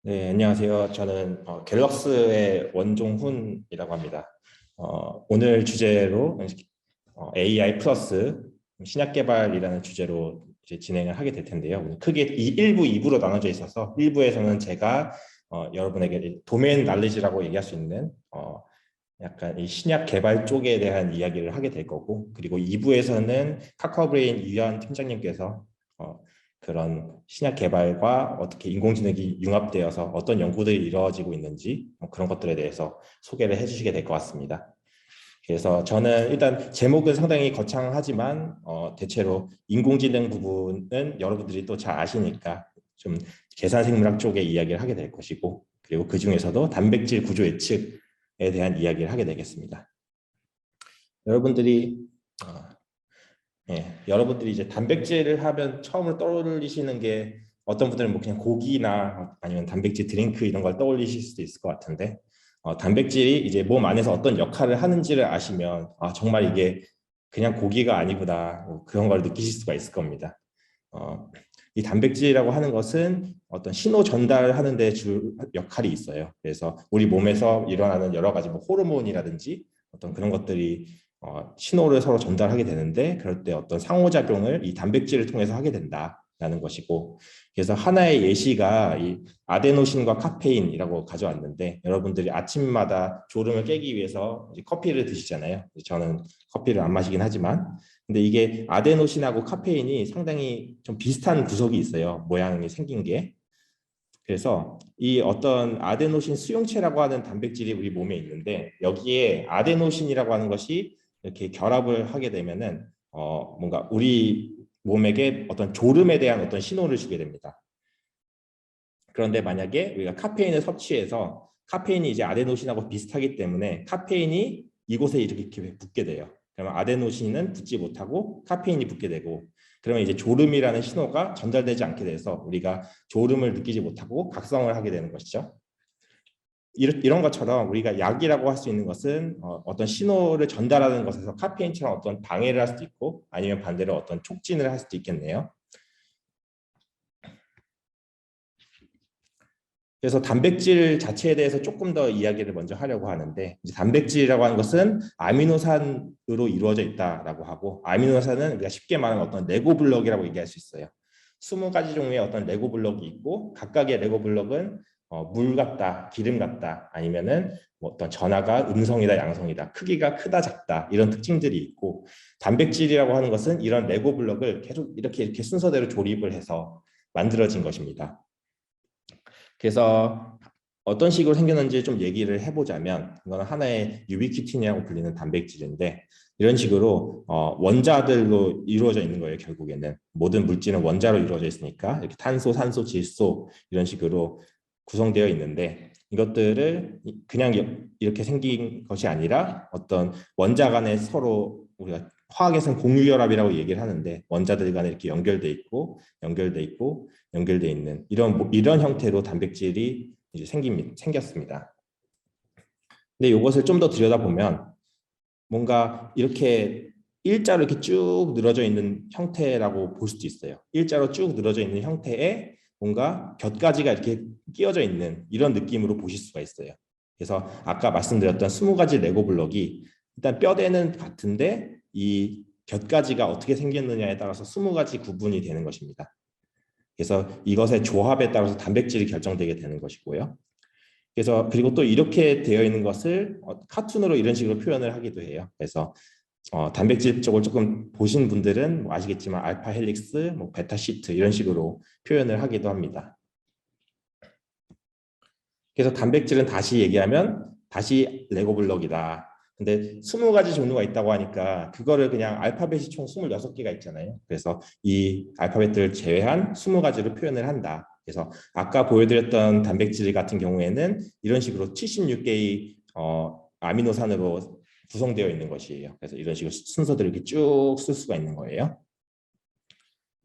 네, 안녕하세요. 저는 갤럭스의 원종훈이라고 합니다. 오늘 주제로 AI 플러스 신약 개발이라는 주제로 이제 진행을 하게 될 텐데요. 오늘 크게 1부, 2부로 나눠져 있어서 1부에서는 제가 여러분에게 도메인 날리지라고 얘기할 수 있는 약간 이 신약 개발 쪽에 대한 이야기를 하게 될 거고, 그리고 2부에서는 카카오브레인 이현 팀장님께서 그런 신약 개발과 어떻게 인공지능이 융합되어서 어떤 연구들이 이루어지고 있는지 그런 것들에 대해서 소개를 해주시게 될 것 같습니다. 그래서 저는 일단 제목은 상당히 거창하지만 대체로 인공지능 부분은 여러분들이 또 잘 아시니까 좀 계산생물학 쪽의 이야기를 하게 될 것이고, 그리고 그 중에서도 단백질 구조 예측에 대한 이야기를 하게 되겠습니다. 여러분들이 여러분들이 이제 단백질을 하면 처음으로 떠올리시는 게 어떤 분들은 뭐 그냥 고기나 아니면 단백질 드링크 이런 걸 떠올리실 수도 있을 것 같은데, 단백질이 이제 몸 안에서 어떤 역할을 하는지를 아시면 정말 이게 그냥 고기가 아니구나, 뭐 그런 걸 느끼실 수가 있을 겁니다. 이 단백질이라고 하는 것은 어떤 신호 전달을 하는 데 주 역할이 있어요. 그래서 우리 몸에서 일어나는 여러 가지 뭐 호르몬이라든지 어떤 그런 것들이 신호를 서로 전달하게 되는데, 그럴 때 어떤 상호작용을 이 단백질을 통해서 하게 된다라는 것이고, 그래서 하나의 예시가 이 아데노신과 카페인이라고 가져왔는데, 여러분들이 아침마다 졸음을 깨기 위해서 이제 커피를 드시잖아요. 저는 커피를 안 마시긴 하지만, 근데 이게 아데노신하고 카페인이 상당히 좀 비슷한 구석이 있어요. 모양이 생긴 게. 그래서 이 어떤 아데노신 수용체라고 하는 단백질이 우리 몸에 있는데, 여기에 아데노신이라고 하는 것이 이렇게 결합을 하게 되면은 뭔가 우리 몸에게 어떤 졸음에 대한 어떤 신호를 주게 됩니다. 그런데 만약에 우리가 카페인을 섭취해서, 카페인이 이제 아데노신하고 비슷하기 때문에 카페인이 이곳에 이렇게 붙게 돼요. 그러면 아데노신은 붙지 못하고 카페인이 붙게 되고, 그러면 이제 졸음이라는 신호가 전달되지 않게 돼서 우리가 졸음을 느끼지 못하고 각성을 하게 되는 것이죠. 이런 것처럼 우리가 약이라고 할 수 있는 것은 어떤 신호를 전달하는 것에서 카페인처럼 어떤 방해를 할 수도 있고, 아니면 반대로 어떤 촉진을 할 수도 있겠네요. 그래서 단백질 자체에 대해서 조금 더 이야기를 먼저 하려고 하는데, 이제 단백질이라고 하는 것은 아미노산으로 이루어져 있다라고 하고, 아미노산은 우리가 쉽게 말하는 어떤 레고 블럭이라고 얘기할 수 있어요. 20가지 종류의 어떤 레고 블럭이 있고, 각각의 레고 블럭은 물 같다, 기름 같다, 아니면은 뭐 어떤 전하가 음성이다, 양성이다, 크기가 크다, 작다, 이런 특징들이 있고, 단백질이라고 하는 것은 이런 레고 블럭을 계속 이렇게 순서대로 조립을 해서 만들어진 것입니다. 그래서 어떤 식으로 생겼는지 좀 얘기를 해보자면, 이거는 하나의 유비퀴틴이라고 불리는 단백질인데, 이런 식으로 원자들로 이루어져 있는 거예요. 결국에는 모든 물질은 원자로 이루어져 있으니까 이렇게 탄소, 산소, 질소 이런 식으로 구성되어 있는데, 이것들을 그냥 이렇게 생긴 것이 아니라 어떤 원자 간에 서로 우리가 화학에서는 공유결합이라고 얘기를 하는데, 원자들 간에 이렇게 연결돼 있고 연결돼 있고 연결돼 있는 이런 형태로 단백질이 이제 생겼습니다. 근데 이것을 좀 더 들여다보면 뭔가 이렇게 일자로 이렇게 쭉 늘어져 있는 형태라고 볼 수도 있어요. 일자로 쭉 늘어져 있는 형태에 뭔가 곁가지가 이렇게 끼어져 있는 이런 느낌으로 보실 수가 있어요. 그래서 아까 말씀드렸던 20가지 레고 블럭이 일단 뼈대는 같은데 이 곁가지가 어떻게 생겼느냐에 따라서 20가지 구분이 되는 것입니다. 그래서 이것의 조합에 따라서 단백질이 결정되게 되는 것이고요. 그래서 그리고 또 이렇게 되어 있는 것을 카툰으로 이런 식으로 표현을 하기도 해요. 그래서 단백질 쪽을 조금 보신 분들은 뭐 아시겠지만 알파 헬릭스, 뭐 베타 시트 이런 식으로 표현을 하기도 합니다. 그래서 단백질은 다시 얘기하면 다시 레고 블럭이다. 근데 20가지 종류가 있다고 하니까 그거를 그냥 알파벳이 총 26개가 있잖아요. 그래서 이 알파벳들을 제외한 20가지로 표현을 한다. 그래서 아까 보여드렸던 단백질 같은 경우에는 이런 식으로 76개의 아미노산으로 구성되어 있는 것이에요. 그래서 이런 식으로 순서들을 이렇게 쭉 쓸 수가 있는 거예요.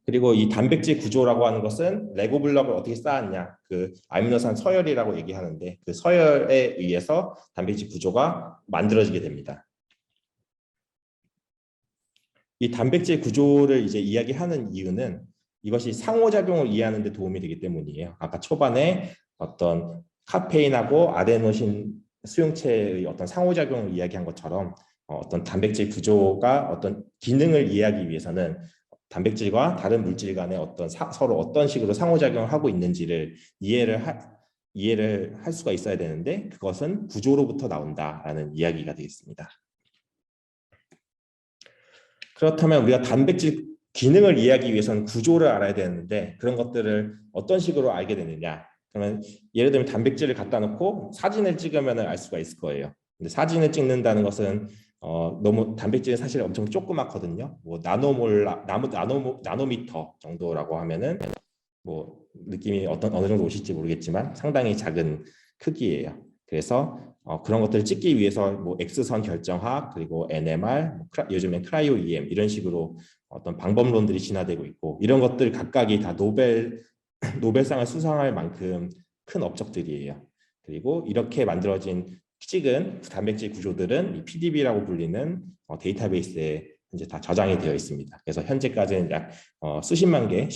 그리고 이 단백질 구조라고 하는 것은 레고 블럭을 어떻게 쌓았냐, 그 아미노산 서열이라고 얘기하는데, 그 서열에 의해서 단백질 구조가 만들어지게 됩니다. 이 단백질 구조를 이제 이야기하는 이유는 이것이 상호작용을 이해하는 데 도움이 되기 때문이에요. 아까 초반에 어떤 카페인하고 아데노신 수용체의 어떤 상호작용을 이야기한 것처럼 어떤 단백질 구조가 어떤 기능을 이해하기 위해서는 단백질과 다른 물질 간의 어떤 서로 어떤 식으로 상호작용을 하고 있는지를 이해를 할 수가 있어야 되는데 그것은 구조로부터 나온다라는 이야기가 되겠습니다. 그렇다면 우리가 단백질 기능을 이해하기 위해서는 구조를 알아야 되는데 그런 것들을 어떤 식으로 알게 되느냐. 그러면 예를 들면 단백질을 갖다 놓고 사진을 찍으면 알 수가 있을 거예요. 근데 사진을 찍는다는 것은 너무 단백질은 사실 엄청 조그맣거든요. 뭐 나노미터 정도라고 하면은 뭐 느낌이 어느 정도 오실지 모르겠지만 상당히 작은 크기예요. 그래서 그런 것들을 찍기 위해서 뭐 X선 결정학 그리고 NMR, 요즘엔 크라이오 EM 이런 식으로 어떤 방법론들이 진화되고 있고 이런 것들 각각이 다 노벨상을 수상할 만큼 큰 업적들이에요. 그리고 이렇게 만들어진 찍은 단백질 구조들은 이 PDB라고 불리는 데이터베이스에 이제 다 저장이 되어 있습니다. 그래서 현재까지는 약 수십만 개,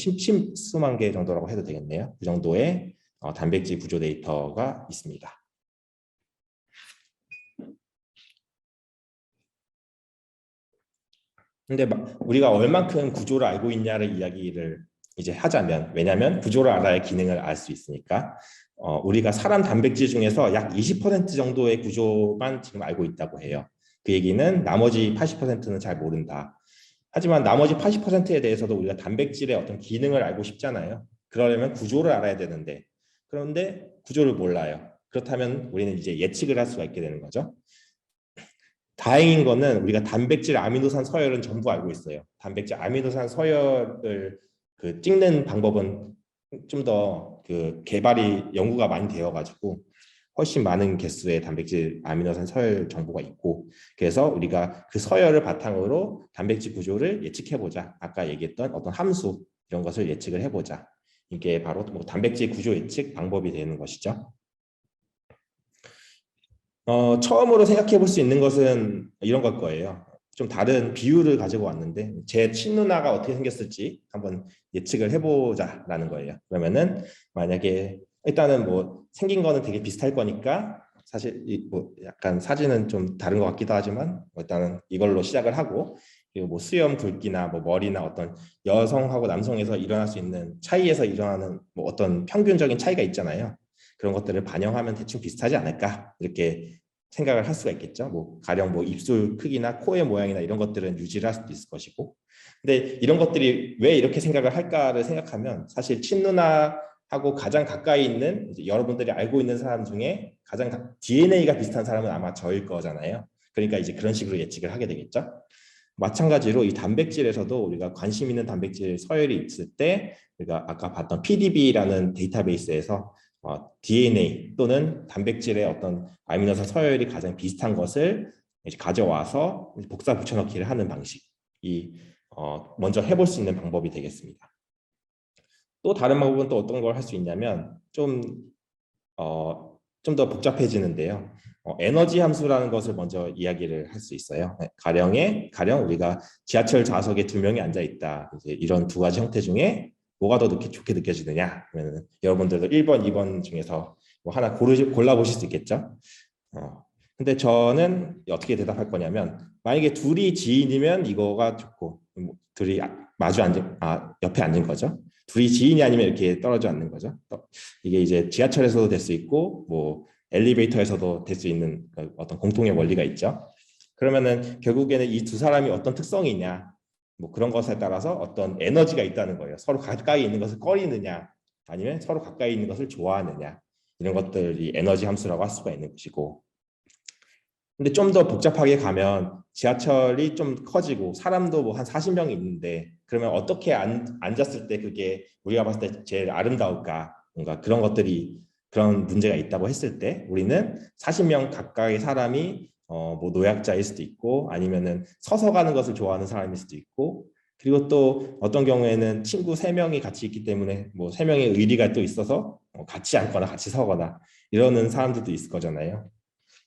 수만 개 정도라고 해도 되겠네요. 그 정도의 단백질 구조 데이터가 있습니다. 근데 우리가 얼만큼 구조를 알고 있냐를 이야기를 이제 하자면, 왜냐하면 구조를 알아야 기능을 알 수 있으니까 우리가 사람 단백질 중에서 약 20% 정도의 구조만 지금 알고 있다고 해요. 그 얘기는 나머지 80%는 잘 모른다. 하지만 나머지 80%에 대해서도 우리가 단백질의 어떤 기능을 알고 싶잖아요. 그러려면 구조를 알아야 되는데, 그런데 구조를 몰라요. 그렇다면 우리는 이제 예측을 할 수가 있게 되는 거죠. 다행인 거는 우리가 단백질 아미노산 서열은 전부 알고 있어요. 단백질 아미노산 서열을 찍는 방법은 좀 더 개발이 연구가 많이 되어가지고 훨씬 많은 개수의 단백질 아미노산 서열 정보가 있고 그래서 우리가 그 서열을 바탕으로 단백질 구조를 예측해보자. 아까 얘기했던 어떤 함수 이런 것을 예측을 해보자. 이게 바로 뭐 단백질 구조 예측 방법이 되는 것이죠. 처음으로 생각해 볼 수 있는 것은 이런 걸 거예요. 좀 다른 비유를 가지고 왔는데 제 친누나가 어떻게 생겼을지 한번 예측을 해보자라는 거예요. 그러면은 만약에 일단은 뭐 생긴 거는 되게 비슷할 거니까 사실 뭐 약간 사진은 좀 다른 것 같기도 하지만 일단은 이걸로 시작을 하고 그리고 뭐 수염 굵기나 뭐 머리나 어떤 여성하고 남성에서 일어날 수 있는 차이에서 일어나는 뭐 어떤 평균적인 차이가 있잖아요. 그런 것들을 반영하면 대충 비슷하지 않을까 이렇게 생각을 할 수가 있겠죠. 뭐 가령 뭐 입술 크기나 코의 모양이나 이런 것들은 유지를 할 수도 있을 것이고. 근데 이런 것들이 왜 이렇게 생각을 할까를 생각하면 사실 친누나하고 가장 가까이 있는 이제 여러분들이 알고 있는 사람 중에 가장 DNA가 비슷한 사람은 아마 저일 거잖아요. 그러니까 이제 그런 식으로 예측을 하게 되겠죠. 마찬가지로 이 단백질에서도 우리가 관심 있는 단백질 서열이 있을 때 우리가 아까 봤던 PDB라는 데이터베이스에서 DNA 또는 단백질의 어떤 아미노산 서열이 가장 비슷한 것을 이제 가져와서 복사 붙여넣기를 하는 방식이 먼저 해볼 수 있는 방법이 되겠습니다. 또 다른 방법은 또 어떤 걸 할 수 있냐면 좀 더 복잡해지는데요. 에너지 함수라는 것을 먼저 이야기를 할 수 있어요. 가령 우리가 지하철 좌석에 2명이 앉아 있다. 이제 이런 두 가지 형태 중에 뭐가 더 좋게 느껴지느냐? 그러면 여러분들도 1번, 2번 중에서 뭐 하나 골라 보실 수 있겠죠. 근데 저는 어떻게 대답할 거냐면 만약에 둘이 지인이면 이거가 좋고 둘이 옆에 앉은 거죠. 둘이 지인이 아니면 이렇게 떨어져 앉는 거죠. 이게 이제 지하철에서도 될 수 있고 뭐 엘리베이터에서도 될 수 있는 어떤 공통의 원리가 있죠. 그러면은 결국에는 이 두 사람이 어떤 특성이냐 뭐 그런 것에 따라서 어떤 에너지가 있다는 거예요. 서로 가까이 있는 것을 꺼리느냐 아니면 서로 가까이 있는 것을 좋아하느냐 이런 것들이 에너지 함수라고 할 수가 있는 것이고 근데 좀 더 복잡하게 가면 지하철이 좀 커지고 사람도 뭐 한 40명이 있는데 그러면 어떻게 앉았을 때 그게 우리가 봤을 때 제일 아름다울까 뭔가 그런 문제가 있다고 했을 때 우리는 40명 가까이 사람이 뭐 노약자일 수도 있고 아니면은 서서 가는 것을 좋아하는 사람일 수도 있고 그리고 또 어떤 경우에는 친구 3명이 같이 있기 때문에 뭐 3명의 의리가 또 있어서 같이 앉거나 같이 서거나 이러는 사람들도 있을 거잖아요.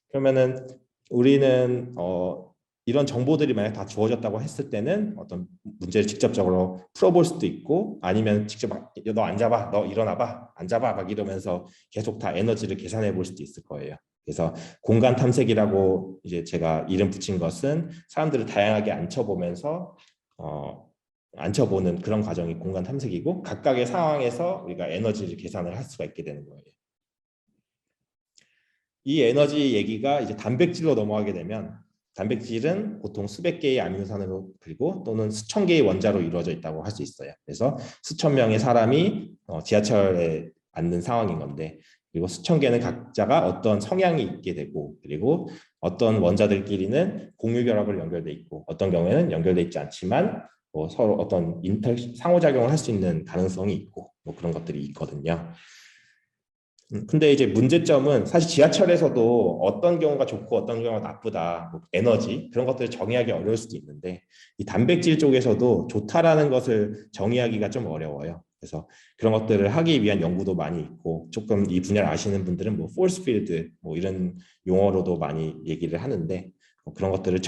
그러면은 우리는 이런 정보들이 만약 다 주어졌다고 했을 때는 어떤 문제를 직접적으로 풀어볼 수도 있고, 아니면 직접 너 앉아봐, 너 일어나봐, 앉아봐 막 이러면서 계속 다 에너지를 계산해 볼 수도 있을 거예요. 그래서 공간 탐색이라고 이제 제가 이름 붙인 것은 사람들을 다양하게 앉혀보면서 앉혀보는 그런 과정이 공간 탐색이고, 각각의 상황에서 우리가 에너지를 계산을 할 수가 있게 되는 거예요. 이 에너지 얘기가 이제 단백질로 넘어가게 되면, 단백질은 보통 수백 개의 아미노산으로 그리고 또는 수천 개의 원자로 이루어져 있다고 할 수 있어요. 그래서 수천 명의 사람이 지하철에 앉는 상황인 건데, 그리고 수천 개는 각자가 어떤 성향이 있게 되고, 그리고 어떤 원자들끼리는 공유 결합을 연결돼 있고, 어떤 경우에는 연결돼 있지 않지만 서로 어떤 상호작용을 할 수 있는 가능성이 있고, 그런 것들이 있거든요. 근데 이제 문제점은 사실 지하철에서도 어떤 경우가 좋고 어떤 경우가 나쁘다, 에너지 그런 것들을 정의하기 어려울 수도 있는데, 이 단백질 쪽에서도 좋다라는 것을 정의하기가 좀 어려워요. 그래서 그런 것들을 하기 위한 연구도 많이 있고, 조금 이 분야를 아시는 분들은 force field 이런 용어로도 많이 얘기를 하는데, 그런 것들을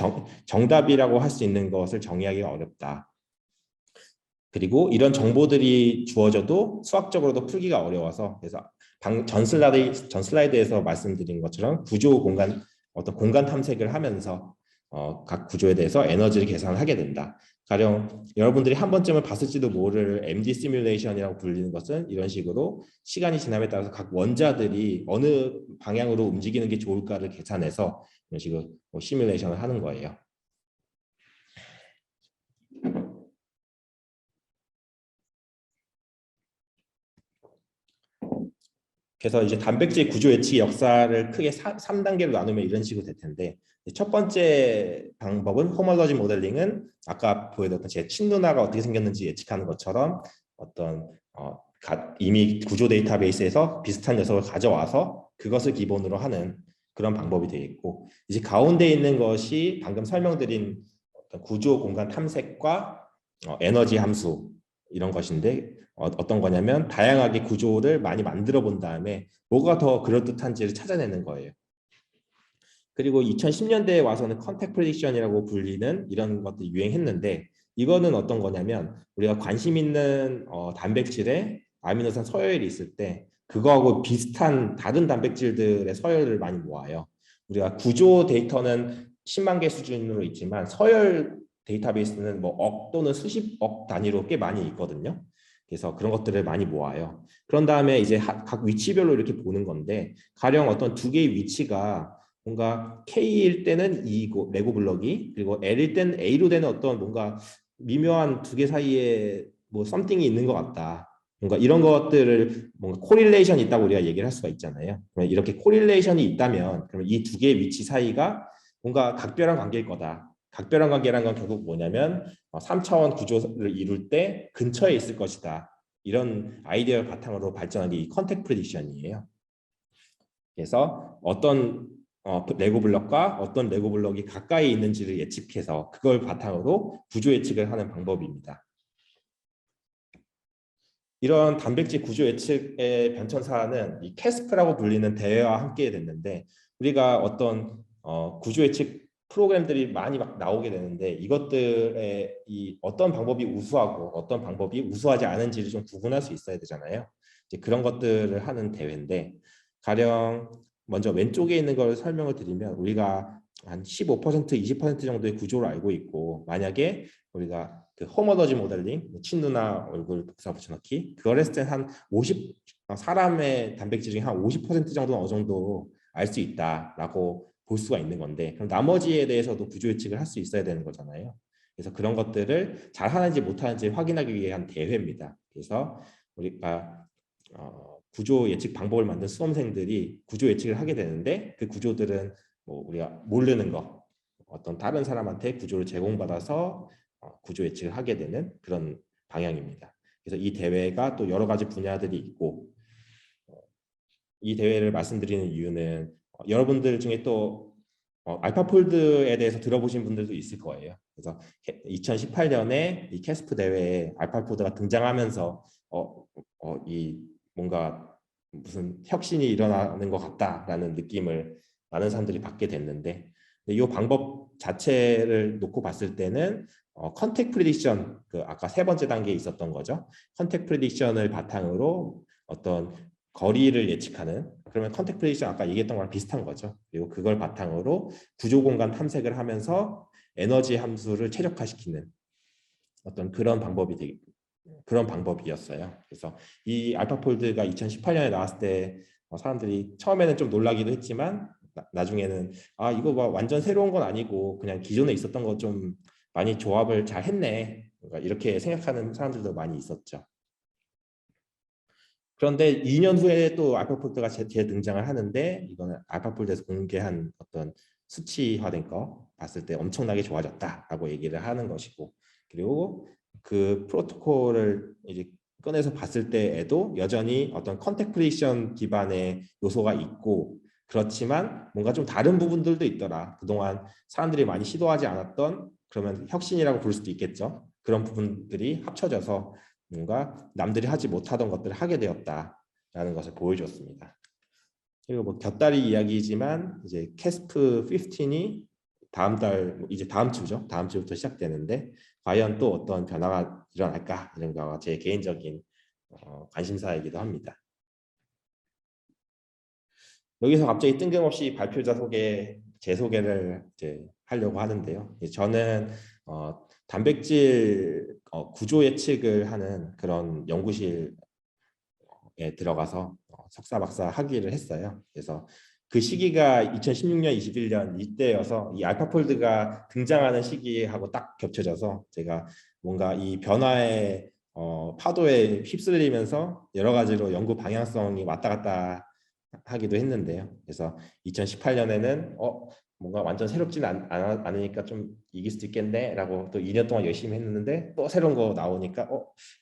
정답이라고 할 수 있는 것을 정의하기가 어렵다. 그리고 이런 정보들이 주어져도 수학적으로도 풀기가 어려워서, 그래서 전 슬라이드에서 말씀드린 것처럼 구조 공간, 어떤 공간 탐색을 하면서 각 구조에 대해서 에너지를 계산을 하게 된다. 가령 여러분들이 한 번쯤은 봤을지도 모를 MD 시뮬레이션이라고 불리는 것은 이런 식으로 시간이 지남에 따라서 각 원자들이 어느 방향으로 움직이는 게 좋을까를 계산해서 이런 식으로 시뮬레이션을 하는 거예요. 그래서 이제 단백질 구조 예측 역사를 크게 3단계로 나누면 이런 식으로 될 텐데, 첫 번째 방법은 호멀러지 모델링은 아까 보여드렸던 제 친누나가 어떻게 생겼는지 예측하는 것처럼 어떤 이미 구조 데이터베이스에서 비슷한 녀석을 가져와서 그것을 기본으로 하는 그런 방법이 되겠고, 이제 가운데 있는 것이 방금 설명드린 어떤 구조 공간 탐색과 에너지 함수 이런 것인데, 어떤 거냐면 다양하게 구조를 많이 만들어 본 다음에 뭐가 더 그럴듯한지를 찾아내는 거예요. 그리고 2010년대에 와서는 컨택 프레딕션이라고 불리는 이런 것들이 유행했는데, 이거는 어떤 거냐면 우리가 관심 있는 단백질에 아미노산 서열이 있을 때 그거하고 비슷한 다른 단백질들의 서열을 많이 모아요. 우리가 구조 데이터는 10만 개 수준으로 있지만 서열 데이터베이스는 억 또는 수십억 단위로 꽤 많이 있거든요. 그래서 그런 것들을 많이 모아요. 그런 다음에 이제 각 위치별로 이렇게 보는 건데, 가령 어떤 두 개의 위치가 뭔가 K일 때는 E고 레고 블럭이, 그리고 L일 때는 A로 되는 어떤 뭔가 미묘한 두 개 사이에 썸띵이 있는 것 같다. 뭔가 이런 것들을 뭔가 코릴레이션이 있다고 우리가 얘기를 할 수가 있잖아요. 이렇게 코릴레이션이 있다면 그러면 이 두 개의 위치 사이가 뭔가 각별한 관계일 거다. 각별한 관계라는 건 결국 뭐냐면 3차원 구조를 이룰 때 근처에 있을 것이다. 이런 아이디어를 바탕으로 발전한 게 이 컨택 프레딕션이에요. 그래서 어떤 레고 블럭과 어떤 레고 블럭이 가까이 있는지를 예측해서 그걸 바탕으로 구조 예측을 하는 방법입니다. 이런 단백질 구조 예측의 변천사는 이 캐스프라고 불리는 대회와 함께 됐는데, 우리가 어떤 구조 예측 프로그램들이 많이 막 나오게 되는데, 이것들의 어떤 방법이 우수하고 어떤 방법이 우수하지 않은지를 좀 구분할 수 있어야 되잖아요. 이제 그런 것들을 하는 대회인데, 가령 먼저 왼쪽에 있는 걸 설명을 드리면, 우리가 한 15%, 20% 정도의 구조를 알고 있고, 만약에 우리가 그 홈어너지 모델링, 친누나 얼굴 복사 붙여넣기, 그걸 했을 때 한 50, 사람의 단백질 중에 한 50% 정도는 어느 정도 알 수 있다라고 볼 수가 있는 건데, 그럼 나머지에 대해서도 구조 예측을 할 수 있어야 되는 거잖아요. 그래서 그런 것들을 잘 하는지 못하는지 확인하기 위한 대회입니다. 그래서 우리가 구조 예측 방법을 만든 수험생들이 구조 예측을 하게 되는데, 그 구조들은 우리가 모르는 거, 어떤 다른 사람한테 구조를 제공받아서 구조 예측을 하게 되는 그런 방향입니다. 그래서 이 대회가 또 여러 가지 분야들이 있고, 이 대회를 말씀드리는 이유는 여러분들 중에 또 알파폴드에 대해서 들어보신 분들도 있을 거예요. 그래서 2018년에 이 캐스프 대회에 알파폴드가 등장하면서 이 뭔가 무슨 혁신이 일어나는 것 같다라는 느낌을 많은 사람들이 받게 됐는데, 이 방법 자체를 놓고 봤을 때는 컨택 프리딕션, 그 아까 세 번째 단계에 있었던 거죠. 컨택 프리딕션을 바탕으로 어떤 거리를 예측하는, 그러면 컨택 프리딕션 아까 얘기했던 거랑 비슷한 거죠. 그리고 그걸 바탕으로 구조 공간 탐색을 하면서 에너지 함수를 최적화시키는 어떤 그런 방법이었어요. 그래서 이 알파폴드가 2018년에 나왔을 때 사람들이 처음에는 좀 놀라기도 했지만 나중에는 이거 뭐 완전 새로운 건 아니고 그냥 기존에 있었던 거 좀 많이 조합을 잘 했네, 그러니까 이렇게 생각하는 사람들도 많이 있었죠. 그런데 2년 후에 또 알파폴드가 재등장을 하는데, 이거는 알파폴드에서 공개한 어떤 수치화된 거 봤을 때 엄청나게 좋아졌다라고 얘기를 하는 것이고, 그리고 그 프로토콜을 이제 꺼내서 봤을 때에도 여전히 어떤 컨택 프리딕션 기반의 요소가 있고, 그렇지만 뭔가 좀 다른 부분들도 있더라. 그동안 사람들이 많이 시도하지 않았던, 그러면 혁신이라고 부를 수도 있겠죠. 그런 부분들이 합쳐져서 뭔가 남들이 하지 못하던 것들을 하게 되었다라는 것을 보여줬습니다. 그리고 뭐 곁다리 이야기지만 이제 캐스프 15이 다음 달, 이제 다음 주죠. 다음 주부터 시작되는데 과연 또 어떤 변화가 일어날까, 이런 거가 제 개인적인 관심사이기도 합니다. 여기서 갑자기 뜬금없이 발표자 제 소개를 이제 하려고 하는데요. 저는 단백질 구조 예측을 하는 그런 연구실에 들어가서 석사 박사 학위를 했어요. 그래서 그 시기가 2016년, 21년 이때여서 이 알파폴드가 등장하는 시기하고 딱 겹쳐져서 제가 뭔가 이 변화의 파도에 휩쓸리면서 여러 가지로 연구 방향성이 왔다 갔다 하기도 했는데요. 그래서 2018년에는 뭔가 완전 새롭지는 않으니까 좀 이길 수도 있겠네 라고 또 2년 동안 열심히 했는데 또 새로운 거 나오니까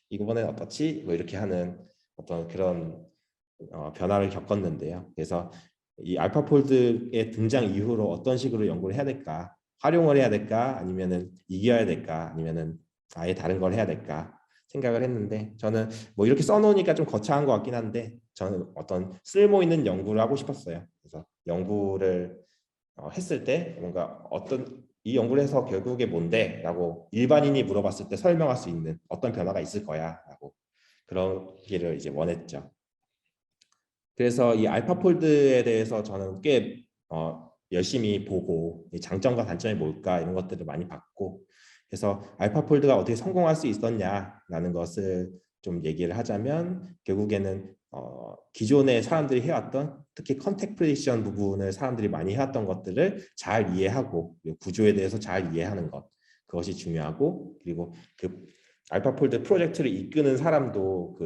이번엔 어떻지? 뭐 이렇게 하는 어떤 그런 변화를 겪었는데요. 그래서 이 알파폴드의 등장 이후로 어떤 식으로 연구를 해야 될까? 활용을 해야 될까? 아니면은 이겨야 될까? 아니면은 아예 다른 걸 해야 될까? 생각을 했는데, 저는 뭐 이렇게 써놓으니까 좀 거창한 것 같긴 한데 저는 어떤 쓸모 있는 연구를 하고 싶었어요. 그래서 연구를 했을 때 뭔가 어떤 이 연구를 해서 결국에 뭔데? 라고 일반인이 물어봤을 때 설명할 수 있는 어떤 변화가 있을 거야 라고 그러기를 이제 원했죠. 그래서 이 알파폴드에 대해서 저는 꽤 열심히 보고 이 장점과 단점이 뭘까 이런 것들을 많이 봤고, 그래서 알파폴드가 어떻게 성공할 수 있었냐라는 것을 좀 얘기를 하자면, 결국에는 기존에 사람들이 해왔던 특히 컨택 프리딕션 부분을 사람들이 많이 해왔던 것들을 잘 이해하고 구조에 대해서 잘 이해하는 것, 그것이 중요하고, 그리고 그 알파폴드 프로젝트를 이끄는 사람도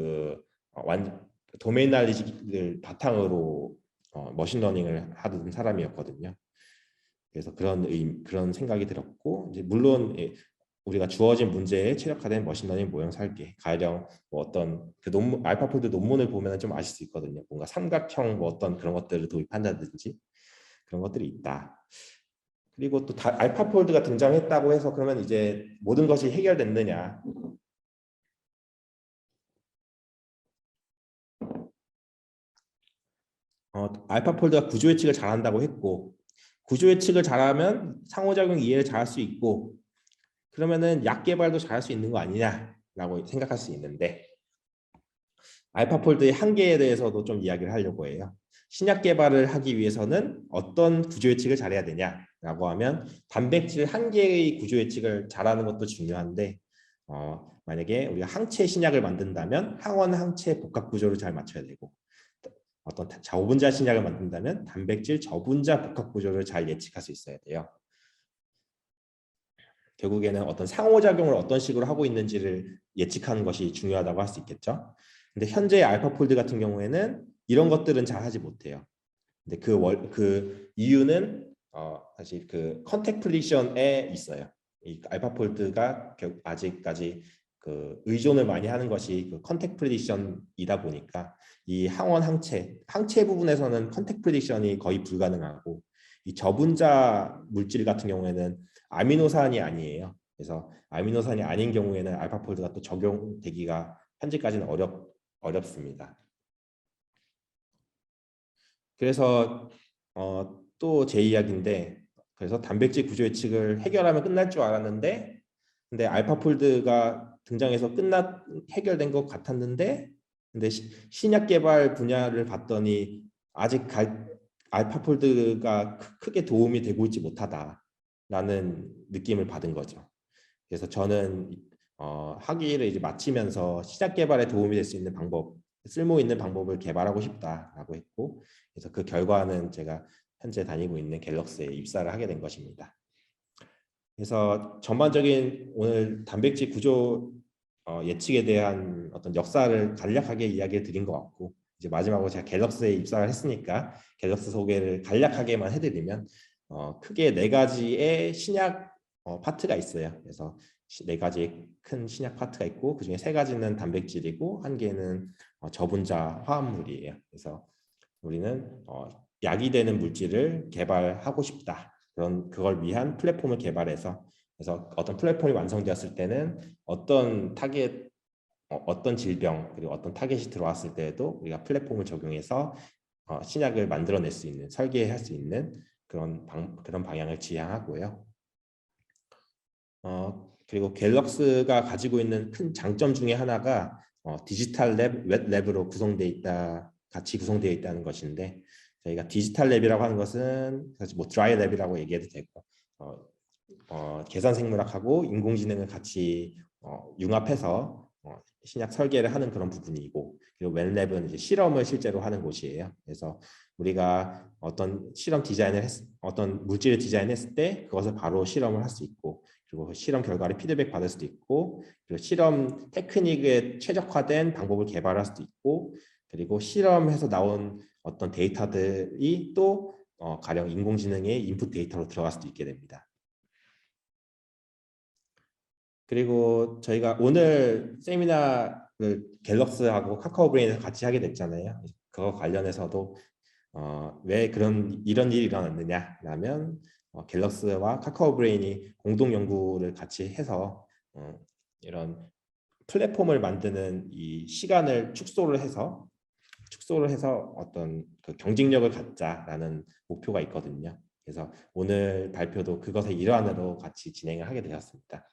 도메인 날리지를 바탕으로 머신러닝을 하던 사람이었거든요. 그래서 그런 생각이 들었고, 이제 물론 우리가 주어진 문제에 최적화된 머신러닝 모형 설계, 가령 뭐 어떤 그 알파폴드 논문을 보면 좀 아실 수 있거든요. 뭔가 삼각형 뭐 어떤 그런 것들을 도입한다든지 그런 것들이 있다. 그리고 또 알파폴드가 등장했다고 해서 그러면 이제 모든 것이 해결됐느냐? 알파폴드가 구조 예측을 잘한다고 했고, 구조 예측을 잘하면 상호작용 이해를 잘할 수 있고, 그러면은 약 개발도 잘할 수 있는 거 아니냐라고 생각할 수 있는데, 알파폴드의 한계에 대해서도 좀 이야기를 하려고 해요. 신약 개발을 하기 위해서는 어떤 구조 예측을 잘해야 되냐라고 하면 단백질 한 개의 구조 예측을 잘하는 것도 중요한데, 만약에 우리가 항체 신약을 만든다면 항원 항체 복합 구조를 잘 맞춰야 되고, 어떤 저분자 신약을 만든다면 단백질 저분자 복합 구조를 잘 예측할 수 있어야 돼요. 결국에는 어떤 상호작용을 어떤 식으로 하고 있는지를 예측하는 것이 중요하다고 할 수 있겠죠. 근데 현재 알파폴드 같은 경우에는 이런 것들은 잘 하지 못해요. 근데 그 이유는 사실 그 컨택 프리딕션에 있어요. 이 알파폴드가 아직까지 그 의존을 많이 하는 것이 그 컨택 프리딕션이다 보니까 이 항체 부분에서는 컨택 프리딕션이 거의 불가능하고, 이 저분자 물질 같은 경우에는 아미노산이 아니에요. 그래서 아미노산이 아닌 경우에는 알파폴드가 또 적용되기가 현재까지는 어렵습니다. 그래서 또 제 이야기인데, 그래서 단백질 구조 예측을 해결하면 끝날 줄 알았는데, 근데 알파폴드가 등장해서 해결된 것 같았는데, 근데 신약 개발 분야를 봤더니 아직 알파폴드가 크게 도움이 되고 있지 못하다라는 느낌을 받은 거죠. 그래서 저는 학위를 이제 마치면서 신약 개발에 도움이 될 수 있는 방법, 쓸모 있는 방법을 개발하고 싶다라고 했고, 그래서 그 결과는 제가 현재 다니고 있는 갤럭시에 입사를 하게 된 것입니다. 그래서 전반적인 오늘 단백질 구조 예측에 대한 어떤 역사를 간략하게 이야기를 드린 것 같고, 이제 마지막으로 제가 갤럭시에 입사를 했으니까 갤럭시 소개를 간략하게만 해드리면, 크게 네 가지의 신약 파트가 있어요. 그래서 네 가지 큰 신약 파트가 있고, 그중에 세 가지는 단백질이고 한 개는 저분자 화합물이에요. 그래서 우리는 약이 되는 물질을 개발하고 싶다. 그걸 위한 플랫폼을 개발해서, 그래서 어떤 플랫폼이 완성되었을 때는 어떤 질병 그리고 어떤 타겟이 들어왔을 때에도 우리가 플랫폼을 적용해서 신약을 만들어낼 수 있는, 설계할 수 있는 그런 방향을 지향하고요. 그리고 갤럭스가 가지고 있는 큰 장점 중에 하나가 디지털 랩, 웹 랩으로 같이 구성되어 있다는 것인데, 저희가 디지털 랩이라고 하는 것은 사실 뭐 드라이 랩이라고 얘기해도 되고, 계산 생물학하고 인공지능을 같이 융합해서 신약 설계를 하는 그런 부분이고, 그리고 웹랩은 이제 실험을 실제로 하는 곳이에요. 그래서 우리가 어떤 어떤 물질을 디자인했을 때 그것을 바로 실험을 할 수 있고, 그리고 그 실험 결과를 피드백 받을 수도 있고, 그리고 실험 테크닉에 최적화된 방법을 개발할 수도 있고, 그리고 실험해서 나온 어떤 데이터들이 또 가령 인공지능의 인풋 데이터로 들어갈 수도 있게 됩니다. 그리고 저희가 오늘 세미나를 갤럭스하고 카카오브레인에서 같이 하게 됐잖아요. 그거 관련해서도 왜 이런 일이 일어났느냐라면, 갤럭스와 카카오브레인이 공동 연구를 같이 해서 이런 플랫폼을 만드는 이 시간을 축소를 해서 어떤 그 경쟁력을 갖자라는 목표가 있거든요. 그래서 오늘 발표도 그것의 일환으로 같이 진행을 하게 되었습니다.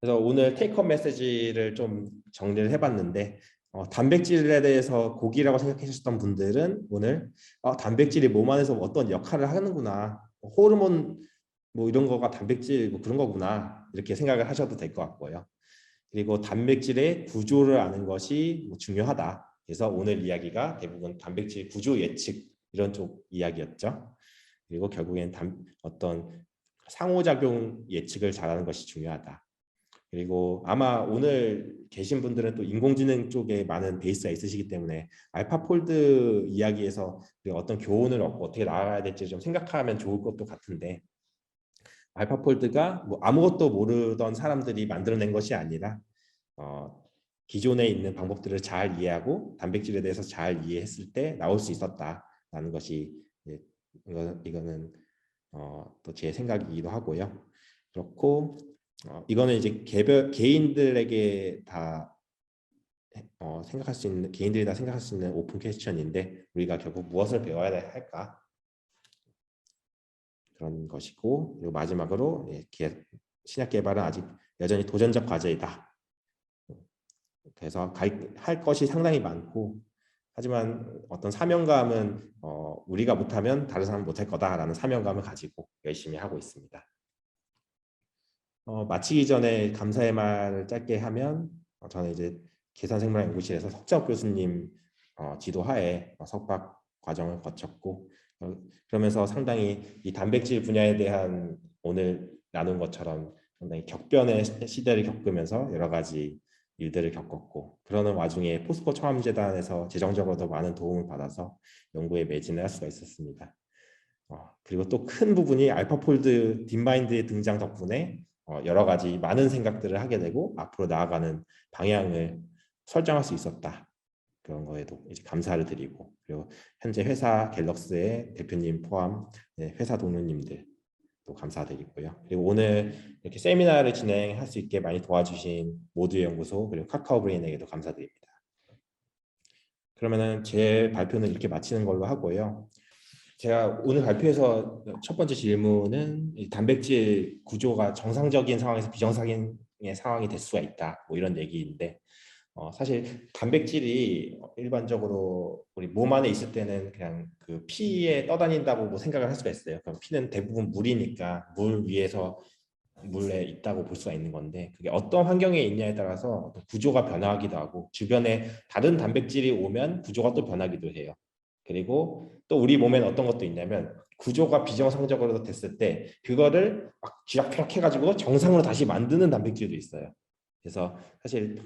그래서 오늘 테이크홈 메시지를 좀 정리를 해봤는데, 단백질에 대해서 고기라고 생각하셨던 분들은 오늘 단백질이 몸 안에서 어떤 역할을 하는구나, 호르몬 뭐 이런 거가 단백질 뭐 그런 거구나, 이렇게 생각을 하셔도 될 것 같고요. 그리고 단백질의 구조를 아는 것이 뭐 중요하다. 그래서 오늘 이야기가 대부분 단백질 구조 예측 이런 쪽 이야기였죠. 그리고 결국엔 어떤 상호작용 예측을 잘하는 것이 중요하다. 그리고 아마 오늘 계신 분들은 또 인공지능 쪽에 많은 베이스가 있으시기 때문에 알파폴드 이야기에서 어떤 교훈을 얻고 어떻게 나아가야 될지 좀 생각하면 좋을 것도 같은데, 알파폴드가 뭐 아무것도 모르던 사람들이 만들어낸 것이 아니라 기존에 있는 방법들을 잘 이해하고 단백질에 대해서 잘 이해했을 때 나올 수 있었다라는 것이, 이거는 또 제 생각이기도 하고요. 그렇고 이거는 이제 개인들에게 다 개인들이 다 생각할 수 있는 오픈 퀘스천인데, 우리가 결국 무엇을 배워야 할까, 그런 것이고, 그리고 마지막으로 신약 개발은 아직 여전히 도전적 과제이다. 그래서 할 것이 상당히 많고, 하지만 어떤 사명감은 우리가 못하면 다른 사람은 못할 거다라는 사명감을 가지고 열심히 하고 있습니다. 마치기 전에 감사의 말을 짧게 하면, 저는 이제 계산생물학 연구실에서 석재욱 교수님 지도하에 석박 과정을 거쳤고, 그러면서 상당히 이 단백질 분야에 대한 오늘 나눈 것처럼 상당히 격변의 시대를 겪으면서 여러 가지 일들을 겪었고, 그러는 와중에 포스코 청암재단에서 재정적으로도 많은 도움을 받아서 연구에 매진을 할 수가 있었습니다. 그리고 또 큰 부분이 알파폴드 딥마인드의 등장 덕분에 여러 가지 많은 생각들을 하게 되고 앞으로 나아가는 방향을 설정할 수 있었다. 그런 거에도 이제 감사를 드리고, 그리고 현재 회사 갤럭스의 대표님 포함 회사 동료님들 또 감사드리고요. 그리고 오늘 이렇게 세미나를 진행할 수 있게 많이 도와주신 모두의 연구소 그리고 카카오브레인에게도 감사드립니다. 그러면은 제 발표는 이렇게 마치는 걸로 하고요. 제가 오늘 발표에서 첫 번째 질문은 이 단백질 구조가 정상적인 상황에서 비정상의 상황이 될 수가 있다. 뭐 이런 얘기인데 사실 단백질이 일반적으로 우리 몸 안에 있을 때는 그냥 그 피에 떠다닌다고 뭐 생각을 할 수가 있어요. 그럼 피는 대부분 물이니까 물 위에서 물에 있다고 볼 수가 있는 건데 그게 어떤 환경에 있냐에 따라서 어떤 구조가 변화하기도 하고 주변에 다른 단백질이 오면 구조가 또 변하기도 해요. 그리고 또 우리 몸에는 어떤 것도 있냐면 구조가 비정상적으로 됐을 때 그거를 막 쥐락펴락 해가지고 정상으로 다시 만드는 단백질도 있어요. 그래서 사실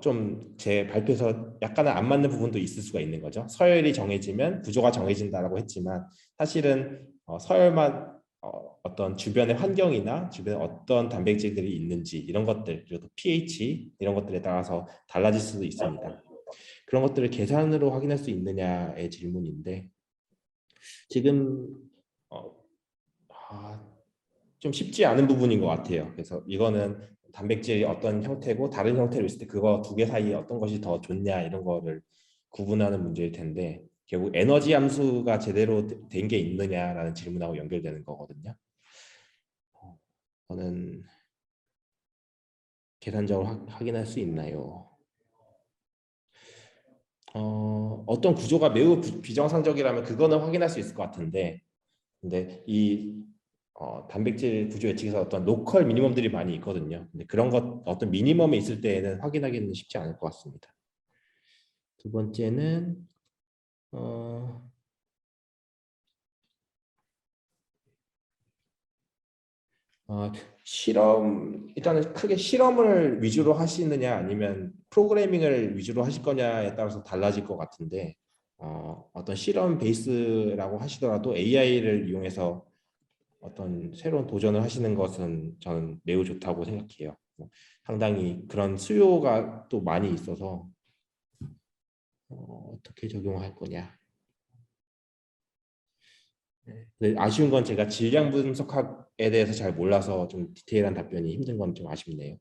좀 제 발표에서 약간은 안 맞는 부분도 있을 수가 있는 거죠. 서열이 정해지면 구조가 정해진다라고 했지만 사실은 서열만 어떤 주변의 환경이나 주변에 어떤 단백질들이 있는지 이런 것들 그리고 또 pH 이런 것들에 따라서 달라질 수도 있습니다. 그런 것들을 계산으로 확인할 수 있느냐의 질문인데 지금 어, 좀 쉽지 않은 부분인 것 같아요. 그래서 이거는 단백질이 어떤 형태고 다른 형태로 있을 때 그거 두 개 사이에 어떤 것이 더 좋냐 이런 거를 구분하는 문제일 텐데 결국 에너지 함수가 제대로 된 게 있느냐라는 질문하고 연결되는 거거든요. 저는 계산적으로 확인할 수 있나요? 어떤 구조가 매우 비정상적이라면 그거는 확인할 수 있을 것 같은데 근데 이 단백질 구조 예측에서 어떤 로컬 미니멈들이 많이 있거든요. 근데 그런 것 어떤 미니멈에 있을 때에는 확인하기는 쉽지 않을 것 같습니다. 두 번째는 실험 일단은 크게 실험을 위주로 하시느냐 아니면 프로그래밍을 위주로 하실 거냐에 따라서 달라질 것 같은데 어떤 실험 베이스라고 하시더라도 AI를 이용해서 어떤 새로운 도전을 하시는 것은 저는 매우 좋다고 생각해요. 상당히 그런 수요가 또 많이 있어서 어떻게 적용할 거냐. 근데 아쉬운 건 제가 질량 분석학에 대해서 잘 몰라서 좀 디테일한 답변이 힘든 건 좀 아쉽네요.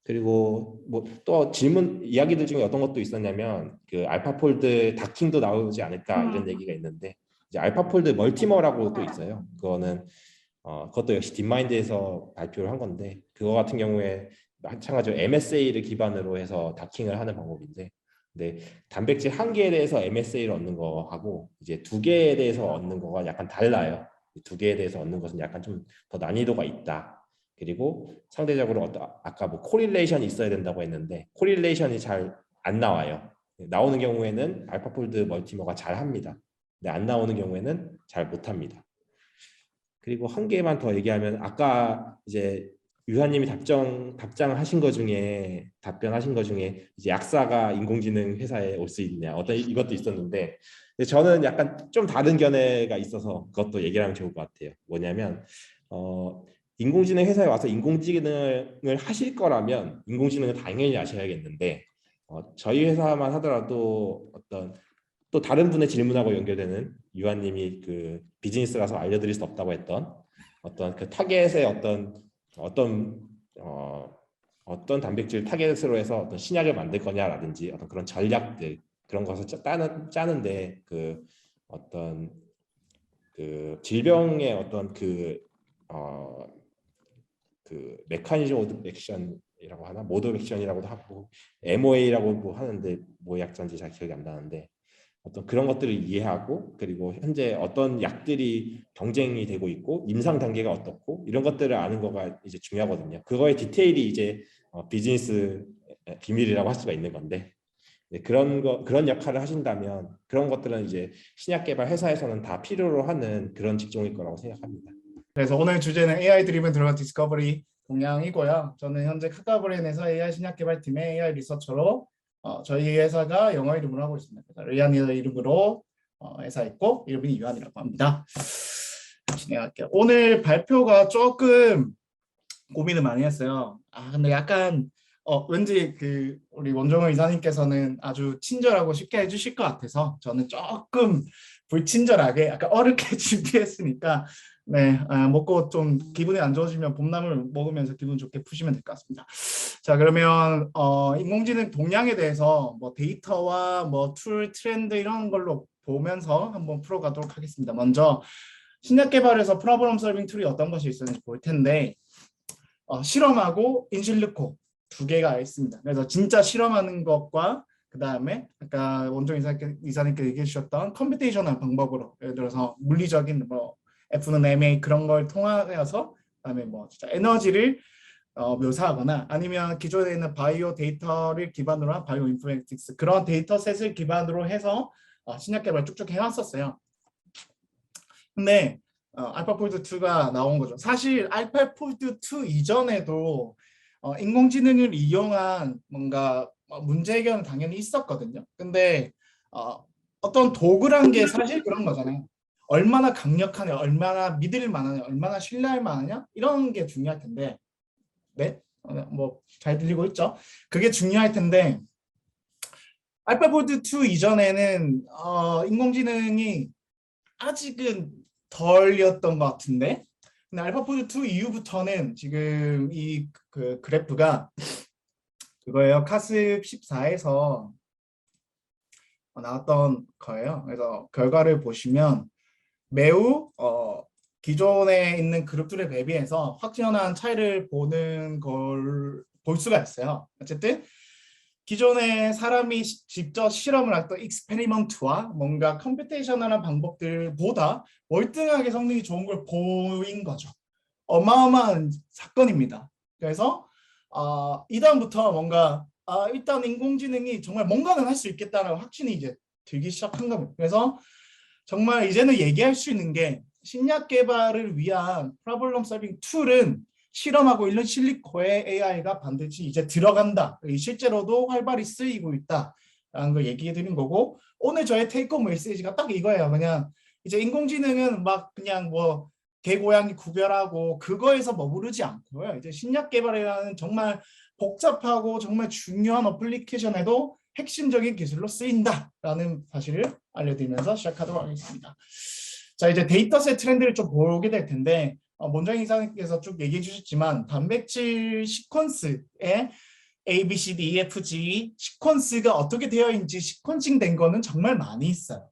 그리고 뭐 또 질문 이야기들 중에 어떤 것도 있었냐면 그 알파폴드 다킹도 나오지 않을까 이런 얘기가 있는데 이제 알파폴드 멀티머라고 또 있어요. 그거는 그것도 역시 딥마인드에서 발표를 한 건데 그거 같은 경우에 마찬가지로 MSA를 기반으로 해서 다킹을 하는 방법인데 근데 단백질 한 개에 대해서 MSA를 얻는 거하고 이제 두 개에 대해서 얻는 거가 약간 달라요. 두 개에 대해서 얻는 것은 약간 좀 더 난이도가 있다. 그리고 상대적으로 아까 뭐 코릴레이션이 있어야 된다고 했는데 코릴레이션이 잘 안 나와요. 나오는 경우에는 알파폴드 멀티머가 잘 합니다. 근데 안 나오는 경우에는 잘 못합니다. 그리고 한 개만 더 얘기하면 아까 이제 유한님이 답장하신 것 중에 답변하신 것 중에 이제 약사가 인공지능 회사에 올 수 있냐 어떤 이것도 있었는데 저는 약간 좀 다른 견해가 있어서 그것도 얘기를 하면 좋을 것 같아요. 뭐냐면 인공지능 회사에 와서 인공지능을 하실 거라면 인공지능은 당연히 아셔야겠는데 저희 회사만 하더라도 어떤 또 다른 분의 질문하고 연결되는 유한님이 그 비즈니스라서 알려드릴 수 없다고 했던 어떤 그 타겟의 어떤 어떤 단백질 타겟으로 해서 어떤 신약을 만들 거냐라든지 어떤 그런 전략들 그런 것을 짜는데 그 어떤 그 질병의 어떤 그 메커니즘 오브 액션이라고 하나 모드 오브 액션이라고도 하고 MOA라고 뭐 하는데 뭐 약자인지 잘 기억이 안 나는데 어떤 그런 것들을 이해하고 그리고 현재 어떤 약들이 경쟁이 되고 있고 임상 단계가 어떻고 이런 것들을 아는 거가 이제 중요하거든요. 그거의 디테일이 이제 비즈니스 비밀이라고 할 수가 있는 건데 그런 역할을 하신다면 그런 것들은 이제 신약 개발 회사에서는 다 필요로 하는 그런 직종일 거라고 생각합니다. 그래서 오늘 주제는 AI 드리븐 드러그 디스커버리 동향이고요. 저는 현재 카카브렌에서 AI 신약 개발팀의 AI 리서처로 저희 회사가 영어 이름으로 하고 있습니다. 리안이의 이름으로 회사 있고 이름이 유한이라고 합니다. 진행할게요. 오늘 발표가 조금 고민을 많이 했어요. 근데 약간 왠지 그 우리 원종호 이사님께서는 아주 친절하고 쉽게 해주실 것 같아서 저는 조금 불친절하게 약간 어렵게 준비했으니까 네 먹고 좀 기분이 안 좋아지면 봄나물 먹으면서 기분 좋게 푸시면 될 것 같습니다. 자 그러면 인공지능 동향에 대해서 뭐 데이터와 뭐 툴 트렌드 이런 걸로 보면서 한번 풀어가도록 하겠습니다. 먼저 신약 개발에서 프로블럼 솔빙 툴이 어떤 것이 있었는지 볼 텐데 실험하고 인실리코 두 개가 있습니다. 그래서 진짜 실험하는 것과 그 다음에 아까 원종 이사님께 얘기해 주셨던 컴퓨테이셔널 방법으로 예를 들어서 물리적인 뭐 F는 MA 그런 걸 통하여서 그다음에 뭐 진짜 에너지를 묘사하거나 아니면 기존에 있는 바이오 데이터를 기반으로 한 바이오 인포메틱스 그런 데이터셋을 기반으로 해서 신약 개발 쭉쭉 해왔었어요. 근데 알파폴드 2가 나온 거죠. 사실 알파폴드 2 이전에도 인공지능을 이용한 뭔가 문제 해결은 당연히 있었거든요. 근데 어떤 도구란 게 사실 그런 거잖아요. 얼마나 강력하냐, 얼마나 믿을 만하냐, 얼마나 신뢰할 만하냐 이런 게 중요할 텐데 네? 뭐 잘 들리고 있죠? 그게 중요할 텐데 알파폴드 2 이전에는 인공지능이 아직은 덜이었던 것 같은데 근데 알파폴드 2 이후부터는 지금 이 그 그래프가 그거예요. 카습 14에서 나왔던 거예요. 그래서 결과를 보시면 매우 기존에 있는 그룹들에 대비해서 확연한 차이를 보는 걸 볼 수가 있어요. 어쨌든 기존에 사람이 직접 실험을 했던 익스페리먼트와 뭔가 컴퓨테이셔널한 방법들보다 월등하게 성능이 좋은 걸 보인 거죠. 어마어마한 사건입니다. 그래서 이다음부터 뭔가 일단 인공지능이 정말 뭔가는 할 수 있겠다는 확신이 이제 들기 시작한 겁니다. 그래서 정말 이제는 얘기할 수 있는 게 신약 개발을 위한 프로블럼 솔빙 툴은 실험하고 있는 실리코에 AI가 반드시 이제 들어간다. 실제로도 활발히 쓰이고 있다라는 걸 얘기해 드린 거고 오늘 저의 테이크홈 메시지가 딱 이거예요. 그냥 이제 인공지능은 막 그냥 뭐 개, 고양이 구별하고 그거에서 머무르지 않고요. 이제 신약 개발이라는 정말 복잡하고 정말 중요한 어플리케이션에도 핵심적인 기술로 쓰인다라는 사실을 알려드리면서 시작하도록 하겠습니다. 자, 이제 데이터셋 트렌드를 좀 보게 될 텐데 원장 이사님께서 쭉 얘기해 주셨지만 단백질 시퀀스에 A, B, C, D, E, F, G 시퀀스가 어떻게 되어 있는지 시퀀싱 된 거는 정말 많이 있어요.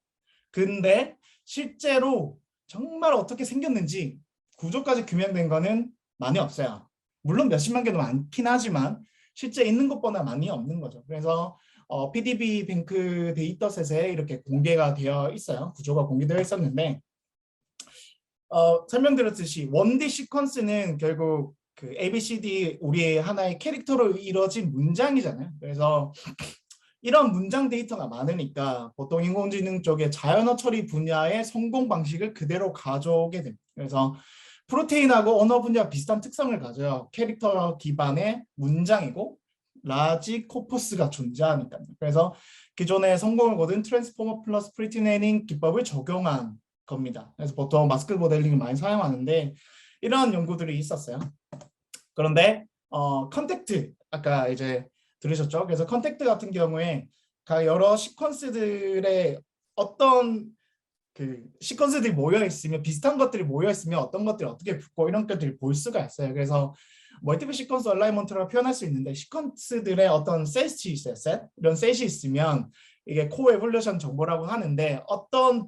근데 실제로 정말 어떻게 생겼는지 구조까지 규명된 거는 많이 없어요. 물론 몇십만 개도 많긴 하지만 실제 있는 것보다 많이 없는 거죠. 그래서 PDB 뱅크 데이터셋에 이렇게 공개가 되어 있어요. 구조가 공개되어 있었는데 설명드렸듯이 원디 시퀀스는 결국 그 ABCD 우리의 하나의 캐릭터로 이루어진 문장이잖아요. 그래서 이런 문장 데이터가 많으니까 보통 인공지능 쪽의 자연어 처리 분야의 성공 방식을 그대로 가져오게 됩니다. 그래서 프로테인하고 언어 분야가 비슷한 특성을 가져요. 캐릭터 기반의 문장이고 라지 코퍼스가 존재하니까요. 그래서 기존의 성공을 거둔 트랜스포머 플러스 프리트레이닝 기법을 적용한 겁니다. 그래서 보통 마스크 모델링을 많이 사용하는데 이러한 연구들이 있었어요. 그런데 컨택트 아까 이제 들으셨죠? 그래서 컨택트 같은 경우에 여러 시퀀스들의 어떤 그 시퀀스들이 모여 있으면 비슷한 것들이 모여 있으면 어떤 것들이 어떻게 붙고 이런 것들을 볼 수가 있어요. 그래서 멀티플 시퀀스 얼라이먼트라고 표현할 수 있는데 시퀀스들의 어떤 셋이 있어요. 셋 이런 셋이 있으면 이게 코에볼루션 정보라고 하는데 어떤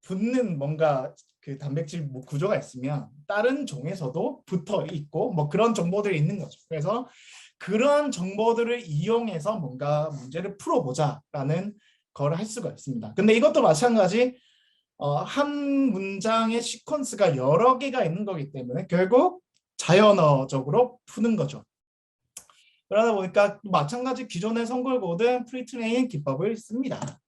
붙는 뭔가 그 단백질 구조가 있으면 다른 종에서도 붙어 있고 뭐 그런 정보들이 있는 거죠. 그래서 그런 정보들을 이용해서 뭔가 문제를 풀어보자라는 걸 할 수가 있습니다. 근데 이것도 마찬가지 한 문장의 시퀀스가 여러 개가 있는 거기 때문에 결국 자연어적으로 푸는 거죠. 그러다 보니까 마찬가지 기존의 성골고든 프리트레인 기법을 씁니다.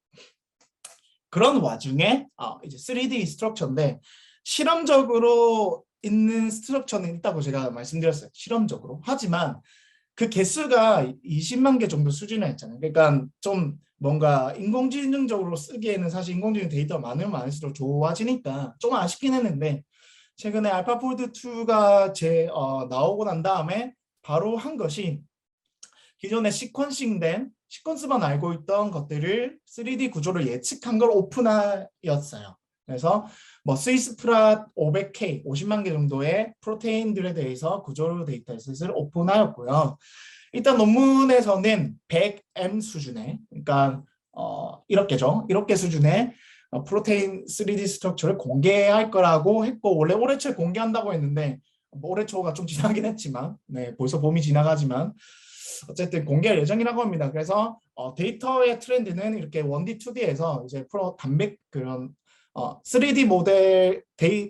그런 와중에 이제 3D 스트럭처인데 실험적으로 있는 스트럭처는 있다고 제가 말씀드렸어요. 실험적으로. 하지만 그 개수가 20만 개 정도 수준에 있잖아요. 그러니까 좀 뭔가 인공지능적으로 쓰기에는 사실 인공지능 데이터가 많으면 많을수록 좋아지니까 좀 아쉽긴 했는데 최근에 알파폴드 2가 나오고 난 다음에 바로 한 것이 기존에 시퀀싱된 시퀀스만 알고 있던 것들을 3D 구조를 예측한 걸 오픈하였어요. 그래서 뭐 스위스프랏 500K, 50만 개 정도의 프로테인들에 대해서 구조 데이터셋을 오픈하였고요. 일단 논문에서는 100M 수준의, 그러니까 이렇게죠. 이렇게 수준의 프로테인 3D 스트럭처를 공개할 거라고 했고 원래 올해 초에 공개한다고 했는데 뭐 올해 초가 좀 지나긴 했지만 네, 벌써 봄이 지나가지만 어쨌든 공개할 예정이라고 합니다. 그래서 데이터의 트렌드는 이렇게 1D, 2D에서 이제 단백 그런 3D 모델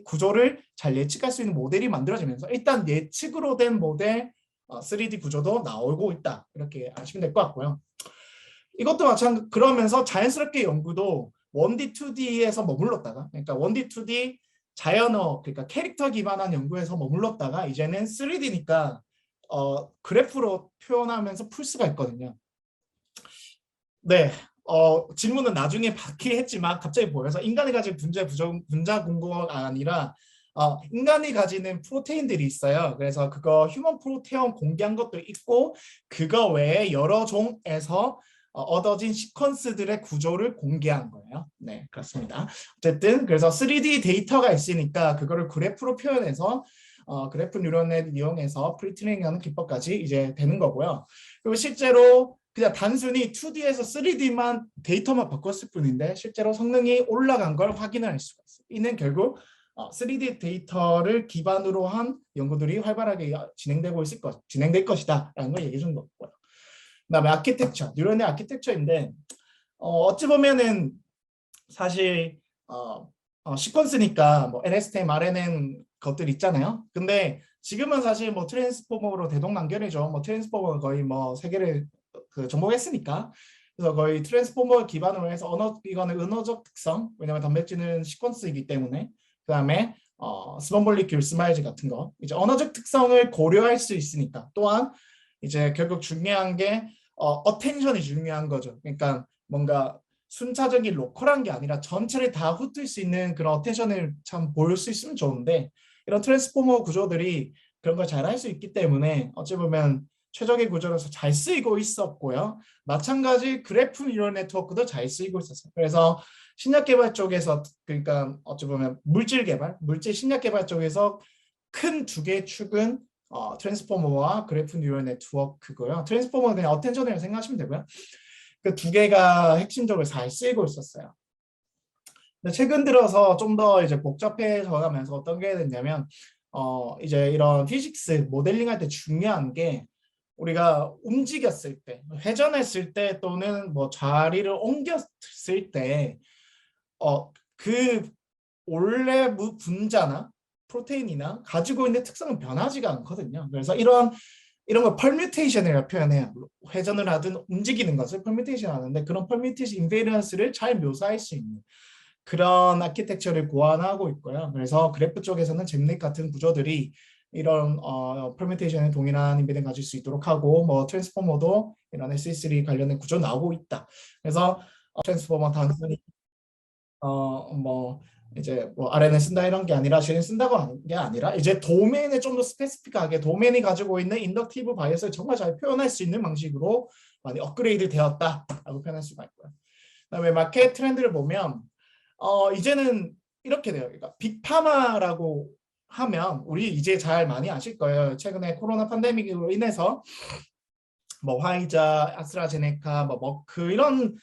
구조를 잘 예측할 수 있는 모델이 만들어지면서 일단 예측으로 된 모델 3D 구조도 나오고 있다. 이렇게 아시면 될 것 같고요. 이것도 마찬가지 그러면서 자연스럽게 연구도 1D, 2D에서 머물렀다가 그러니까 1D, 2D 자연어 그러니까 캐릭터 기반한 연구에서 머물렀다가 이제는 3D니까 그래프로 표현하면서 풀 수가 있거든요. 네, 질문은 나중에 받긴 했지만 갑자기 보여서 인간이 가진 분자 공고가 아니라 인간이 가지는 프로테인들이 있어요. 그래서 그거 휴먼 프로테온 공개한 것도 있고 그거 외에 여러 종에서 얻어진 시퀀스들의 구조를 공개한 거예요. 네, 그렇습니다. 어쨌든 그래서 3D 데이터가 있으니까 그거를 그래프로 표현해서 그래프 뉴런넷 이용해서 프리트레이닝하는 기법까지 이제 되는 거고요. 그리고 실제로 그냥 단순히 2D에서 3D만 데이터만 바꿨을 뿐인데 실제로 성능이 올라간 걸 확인을 할 수가 있어요. 이는 결국 3D 데이터를 기반으로 한 연구들이 활발하게 진행될 것이다라는 걸 얘기해 준 거고요. 그다음에 아키텍처, 뉴런의 아키텍처인데 어찌 보면은 사실 시퀀스니까 뭐 LSTM, RNN 것들 있잖아요. 근데 지금은 사실 뭐 트랜스포머로 대동단결이죠. 뭐 트랜스포머 거의 뭐 세계를 정복했으니까. 그래서 거의 트랜스포머 기반으로 해서 이거는 은어적 특성, 왜냐하면 단백질은 시퀀스이기 때문에. 그다음에 스몰 몰리큘 스마일즈 같은 거 이제 언어적 특성을 고려할 수 있으니까. 또한 이제 결국 중요한 게 어텐션이 중요한 거죠. 그러니까 뭔가 순차적인 로컬한 게 아니라 전체를 다 훑을 수 있는 그런 어텐션을 참 보일 수 있으면 좋은데 이런 트랜스포머 구조들이 그런 걸 잘 할 수 있기 때문에 어찌 보면 최적의 구조로서 잘 쓰이고 있었고요. 마찬가지 그래프 뉴럴 네트워크도 잘 쓰이고 있었어요. 그래서 신약 개발 쪽에서 그러니까 어찌 보면 물질 신약 개발 쪽에서 큰 두 개의 축은 트랜스포머와 그래프 뉴럴 네트워크고요. 트랜스포머는 그냥 어텐션이라고 생각하시면 되고요. 그 두 개가 핵심적으로 잘 쓰이고 있었어요. 근데 최근 들어서 좀 더 이제 복잡해져 가면서 어떤 게 됐냐면 이제 이런 피직스 모델링 할 때 중요한 게 우리가 움직였을 때, 회전했을 때 또는 뭐 자리를 옮겼을 때 그 원래 분자나 프로테인이나 가지고 있는 특성은 변하지가 않거든요. 그래서 이런 걸 펄뮤테이션이라고 표현해요. 회전을 하든 움직이는 것을 펄뮤테이션 하는데 그런 펄뮤테이션 인베리언스를 잘 묘사할 수 있는 그런 아키텍처를 고안하고 있고요. 그래서 그래프 쪽에서는 잼넷 같은 구조들이 이런 펄뮤테이션에 동일한 인베딩 가질 수 있도록 하고 뭐 트랜스포머도 이런 SE3 관련된 구조 나오고 있다. 그래서 트랜스포머 단순히 뭐 이제 뭐 RNN 쓴다 이런 게 아니라 실은 쓴다고 하는 게 아니라 이제 도메인에 좀 더 스페시픽하게 도메인이 가지고 있는 인덕티브 바이어스를 정말 잘 표현할 수 있는 방식으로 많이 업그레이드 되었다라고 표현할 수가 있고요. 그다음에 마켓 트렌드를 보면 이제는 이렇게 돼요. 그러니까 빅파마라고 하면 우리 이제 잘 많이 아실 거예요. 최근에 코로나 팬데믹으로 인해서 뭐 화이자, 아스트라제네카, 뭐 머크 이런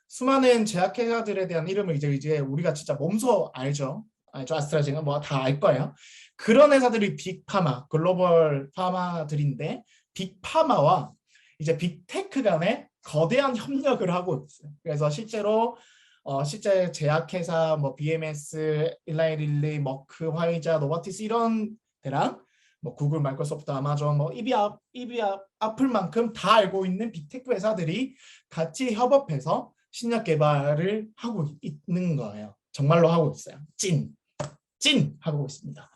수많은 제약회사들에 대한 이름을 이제 우리가 진짜 몸소 알죠. 아스트라제네카 뭐 다 알 거예요. 그런 회사들이 빅파마, 글로벌 파마들인데 빅파마와 이제 빅테크 간에 거대한 협력을 하고 있어요. 그래서 실제로 실제 제약회사 뭐 BMS, 일라이릴리, 머크, 화이자, 노바티스 이런 데랑 뭐 구글, 마이크로소프트, 아마존, 뭐 이비 애플만큼 다 알고 있는 빅테크 회사들이 같이 협업해서 신약 개발을 하고 있는 거예요. 정말로 하고 있어요. 찐 하고 있습니다.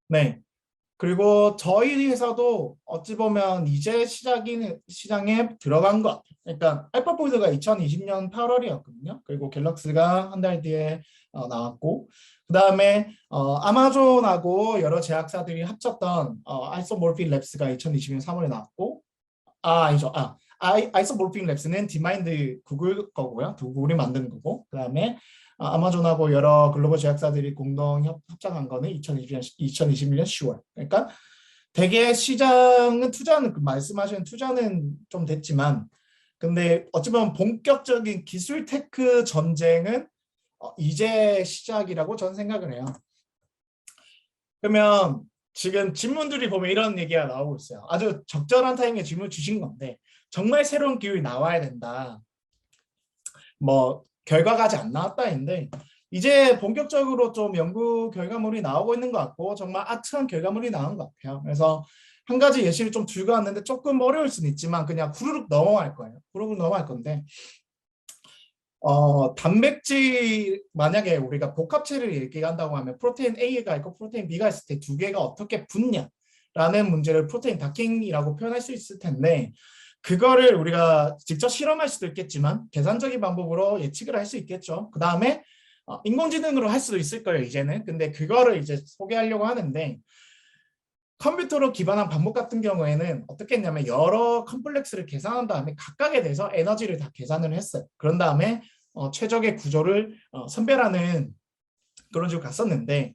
네. 그리고 저희 회사도 어찌 보면 이제 시장에 들어간 것 같아요. 그러니까 알파폴드가 2020년 8월이었거든요. 그리고 갤럭스가 한 달 뒤에 나왔고 그 다음에 아마존하고 여러 제약사들이 합쳤던 아이소몰핀 랩스가 2020년 3월에 나왔고 아니죠. 아이소몰핀 랩스는 디마인드 구글 거고요. 구글이 만든 거고 그 다음에 아마존하고 여러 글로벌 제약사들이 공동 협작한 거는 2021년 10월. 그러니까 되게 시장은 말씀하시는 투자는 좀 됐지만 근데 어쩌면 본격적인 기술 테크 전쟁은 이제 시작이라고 저는 생각을 해요. 그러면 지금 질문들이 보면 이런 얘기가 나오고 있어요. 아주 적절한 타이밍에 질문 주신 건데 정말 새로운 기술이 나와야 된다. 뭐 결과가 아직 안 나왔다인데 이제 본격적으로 좀 연구 결과물이 나오고 있는 것 같고 정말 아트한 결과물이 나온 것 같아요. 그래서 한 가지 예시를 좀 들고 왔는데 조금 어려울 수는 있지만 그냥 후루룩 넘어갈 거예요. 후루룩 넘어갈 건데 단백질 만약에 우리가 복합체를 얘기한다고 하면 프로테인 A가 있고 프로테인 B가 있을 때 두 개가 어떻게 붙냐라는 문제를 프로테인 다킹이라고 표현할 수 있을 텐데 그거를 우리가 직접 실험할 수도 있겠지만 계산적인 방법으로 예측을 할 수 있겠죠. 그 다음에 인공지능으로 할 수도 있을 거예요, 이제는. 근데 그거를 이제 소개하려고 하는데 컴퓨터로 기반한 반복 같은 경우에는 어떻게 했냐면 여러 컴플렉스를 계산한 다음에 각각에 대해서 에너지를 다 계산을 했어요. 그런 다음에 최적의 구조를 선별하는 그런 식으로 갔었는데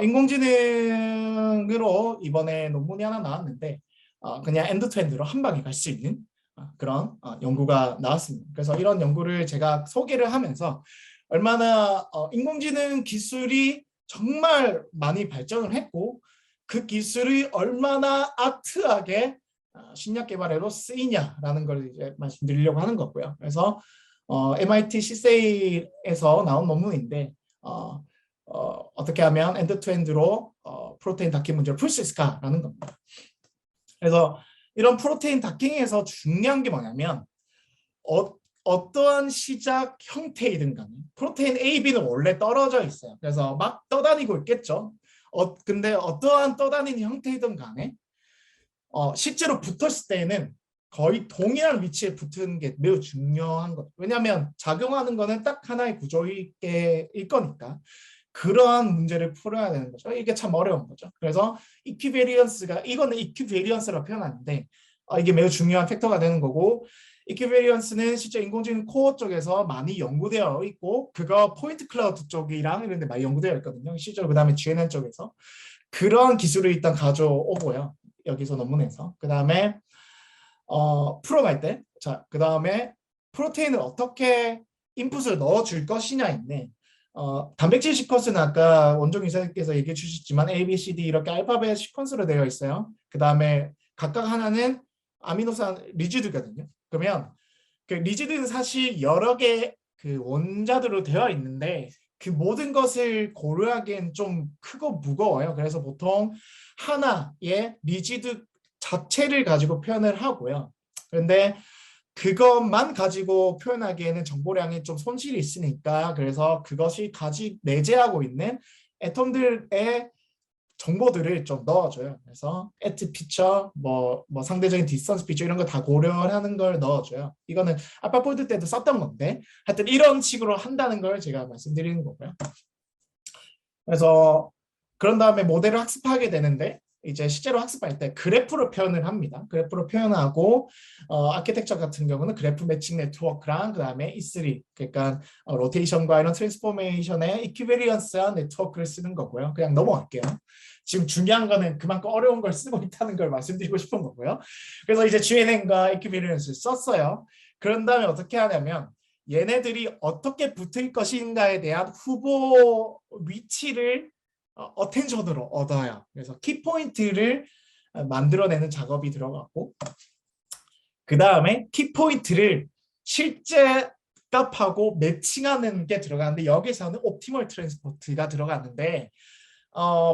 인공지능으로 이번에 논문이 하나 나왔는데 그냥 엔드투엔드로 한 방에 갈 수 있는 그런 연구가 나왔습니다. 그래서 이런 연구를 제가 소개를 하면서 얼마나 인공지능 기술이 정말 많이 발전을 했고 그 기술이 얼마나 아트하게 신약 개발에도 쓰이냐라는 걸 이제 말씀드리려고 하는 거고요. 그래서 MIT CSA에서 나온 논문인데 어떻게 하면 엔드-투-엔드로 프로테인 다킹 문제를 풀 수 있을까라는 겁니다. 그래서 이런 프로테인 다킹에서 중요한 게 뭐냐면 어떠한 시작 형태이든 간에 프로테인 A, B는 원래 떨어져 있어요. 그래서 막 떠다니고 있겠죠. 근데 어떠한 떠다니는 형태이든 간에 실제로 붙었을 때는 거의 동일한 위치에 붙는 게 매우 중요한 것. 왜냐하면 작용하는 거는 딱 하나의 구조일 거니까 그러한 문제를 풀어야 되는 거죠. 이게 참 어려운 거죠. 그래서 이퀴베리언스가 이거는 이퀴베리언스라고 표현하는데 이게 매우 중요한 팩터가 되는 거고 이퀴베리언스는 실제 인공지능 코어 쪽에서 많이 연구되어 있고 그거 포인트 클라우드 쪽이랑 이런 데 많이 연구되어 있거든요. 실제로 그 다음에 GNN 쪽에서 그런 기술을 일단 가져오고요. 여기서 논문에서 그 다음에 풀어갈 때 자, 그 다음에 프로테인을 어떻게 인풋을 넣어줄 것이냐인데 단백질 시퀀스는 아까 원종 이사님께서 얘기해 주셨지만 A, B, C, D 이렇게 알파벳 시퀀스로 되어 있어요. 그 다음에 각각 하나는 아미노산 리지드거든요. 그러면 그 리지드는 사실 여러 개 그 원자들로 되어 있는데 그 모든 것을 고려하기엔 좀 크고 무거워요. 그래서 보통 하나의 리지드 자체를 가지고 표현을 하고요. 그런데 그것만 가지고 표현하기에는 정보량이 좀 손실이 있으니까 그래서 그것이 내재하고 있는 애톰들의 정보들을 좀 넣어줘요. 그래서 at 피처, 뭐 상대적인 디스턴스 피처 이런 거 다 고려하는 걸 넣어줘요. 이거는 알파폴드 때도 썼던 건데 하여튼 이런 식으로 한다는 걸 제가 말씀드리는 거고요. 그래서 그런 다음에 모델을 학습하게 되는데 이제 실제로 학습할 때 그래프로 표현을 합니다. 그래프로 표현하고 아키텍처 같은 경우는 그래프 매칭 네트워크랑 그 다음에 E3 그러니까 로테이션과 이런 트랜스포메이션의 이퀴베리언스한 네트워크를 쓰는 거고요. 그냥 넘어갈게요. 지금 중요한 거는 그만큼 어려운 걸 쓰고 있다는 걸 말씀드리고 싶은 거고요. 그래서 이제 GNN과 이퀴베리언스를 썼어요. 그런 다음에 어떻게 하냐면 얘네들이 어떻게 붙을 것인가에 대한 후보 위치를 어텐션으로 얻어요. 그래서 키포인트를 만들어내는 작업이 들어갔고 그 다음에 키포인트를 실제 값하고 매칭하는 게 들어가는데 여기서는 옵티멀 트랜스포트가 들어갔는데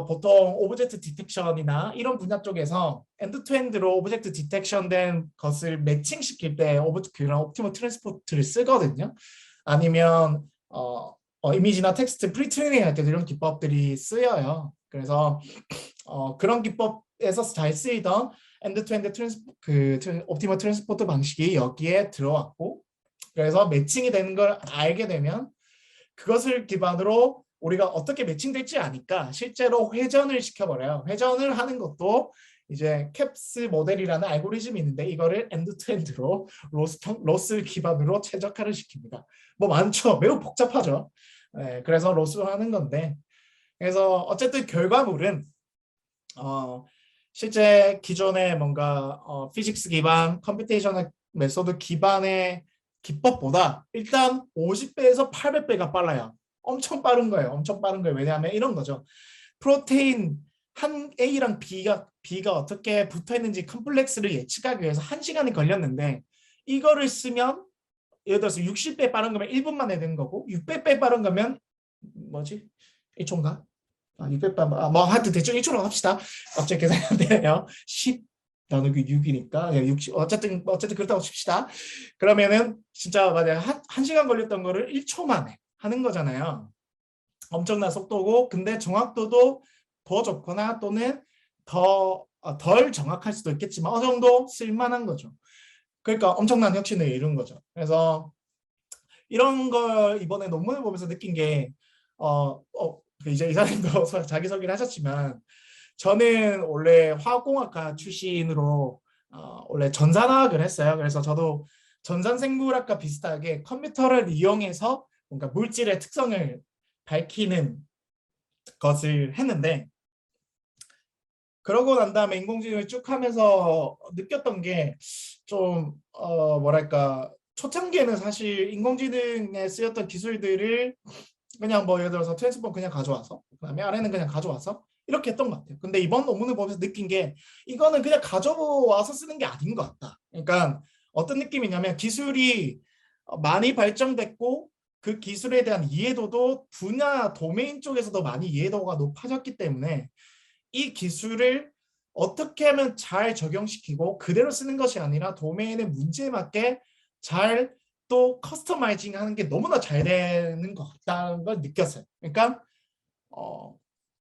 보통 오브젝트 디텍션이나 이런 분야 쪽에서 엔드-투-엔드로 오브젝트 디텍션된 것을 매칭시킬 때 그런 옵티멀 트랜스포트를 쓰거든요. 아니면 이미지나 텍스트 프리트레이닝 할 때도 이런 기법들이 쓰여요. 그래서 그런 기법에서 잘 쓰이던 엔드-투-엔드 옵티멀 트랜스포트 방식이 여기에 들어왔고 그래서 매칭이 되는 걸 알게 되면 그것을 기반으로 우리가 어떻게 매칭될지 아니까 실제로 회전을 시켜버려요. 회전을 하는 것도 이제 캡스 모델이라는 알고리즘이 있는데 이거를 엔드-투-엔드로 로스 기반으로 최적화를 시킵니다. 뭐 많죠. 매우 복잡하죠. 네, 그래서 로스로 하는 건데 그래서 어쨌든 결과물은 실제 기존의 뭔가 피직스 기반, 컴퓨테이셔널 메소드 기반의 기법보다 일단 50배에서 800배가 빨라요. 엄청 빠른 거예요. 엄청 빠른 거예요. 왜냐하면 이런 거죠. 프로테인 한 A랑 B가 어떻게 붙어 있는지 컴플렉스를 예측하기 위해서 1시간이 걸렸는데 이거를 쓰면 예를 들어서 60배 빠른 거면 1분 만에 되는 거고 600배 빠른 거면 뭐지? 1초인가? 600배 뭐 하여튼 대충 1초로 합시다. 갑자기 계산이 안 되네요. 10 나누기 6이니까 60 어쨌든 그렇다고 칩시다. 그러면은 진짜 만약 한 시간 걸렸던 거를 1초 만에 하는 거잖아요. 엄청난 속도고 근데 정확도도 더 좋거나 또는 덜 정확할 수도 있겠지만 어느 정도 쓸만한 거죠. 그러니까 엄청난 혁신을 이룬 거죠. 그래서 이런 걸 이번에 논문을 보면서 느낀 게 이제 이사님도 자기소개를 하셨지만 저는 원래 화학공학과 출신으로 원래 전산화학을 했어요. 그래서 저도 전산생물학과 비슷하게 컴퓨터를 이용해서 뭔가 물질의 특성을 밝히는 것을 했는데 그러고 난 다음에 인공지능을 쭉 하면서 느꼈던 게 좀 뭐랄까 초창기에는 사실 인공지능에 쓰였던 기술들을 그냥 뭐 예를 들어서 트랜스폼 그냥 가져와서 그다음에 RNN 그냥 가져와서 이렇게 했던 것 같아요. 근데 이번 논문을 보면서 느낀 게 이거는 그냥 가져와서 쓰는 게 아닌 것 같다. 그러니까 어떤 느낌이냐면 기술이 많이 발전됐고 그 기술에 대한 이해도도 분야 도메인 쪽에서도 많이 이해도가 높아졌기 때문에 이 기술을 어떻게 하면 잘 적용시키고 그대로 쓰는 것이 아니라 도메인의 문제에 맞게 잘 또 커스터마이징 하는 게 너무나 잘 되는 것 같다는 걸 느꼈어요. 그러니까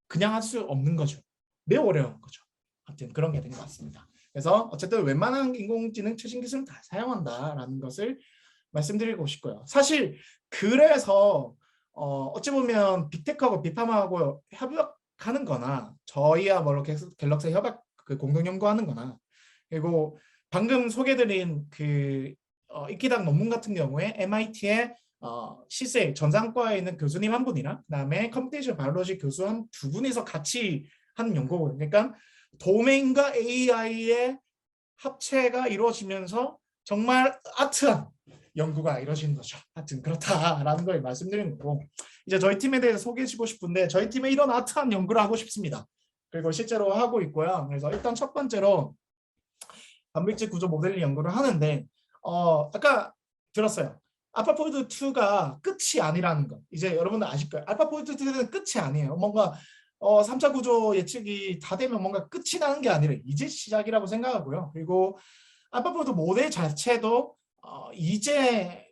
그냥 할 수 없는 거죠. 매우 어려운 거죠. 아무튼 그런 게 된 것 같습니다. 그래서 어쨌든 웬만한 인공지능 최신 기술은 다 사용한다라는 것을 말씀드리고 싶고요. 사실 그래서 어찌 보면 빅테크하고 빅파마하고 협력하는 거나 저희야말로 갤럭시 협약 그 공동 연구하는 거나 그리고 방금 소개드린 그 이키당 논문 같은 경우에 MIT의 시세 전산과에 있는 교수님 한 분이랑 그다음에 컴퓨테이션 바이올로지 교수 한 두 분이서 같이 하는 연구거든요. 그러니까 도메인과 AI의 합체가 이루어지면서 정말 아트한 연구가 이루어지는 거죠. 하여튼 그렇다라는 걸 말씀드리는 거고 이제 저희 팀에 대해서 소개해주고 싶은데 저희 팀에 이런 아트한 연구를 하고 싶습니다. 그리고 실제로 하고 있고요. 그래서 일단 첫 번째로 단백질 구조 모델링 연구를 하는데 아까 들었어요. 알파포이드 2가 끝이 아니라는 거. 이제 여러분들 아실 거예요. 알파포이드 2는 끝이 아니에요. 뭔가 3차 구조 예측이 다 되면 뭔가 끝이 나는 게 아니라 이제 시작이라고 생각하고요. 그리고 알파포이드 모델 자체도 이제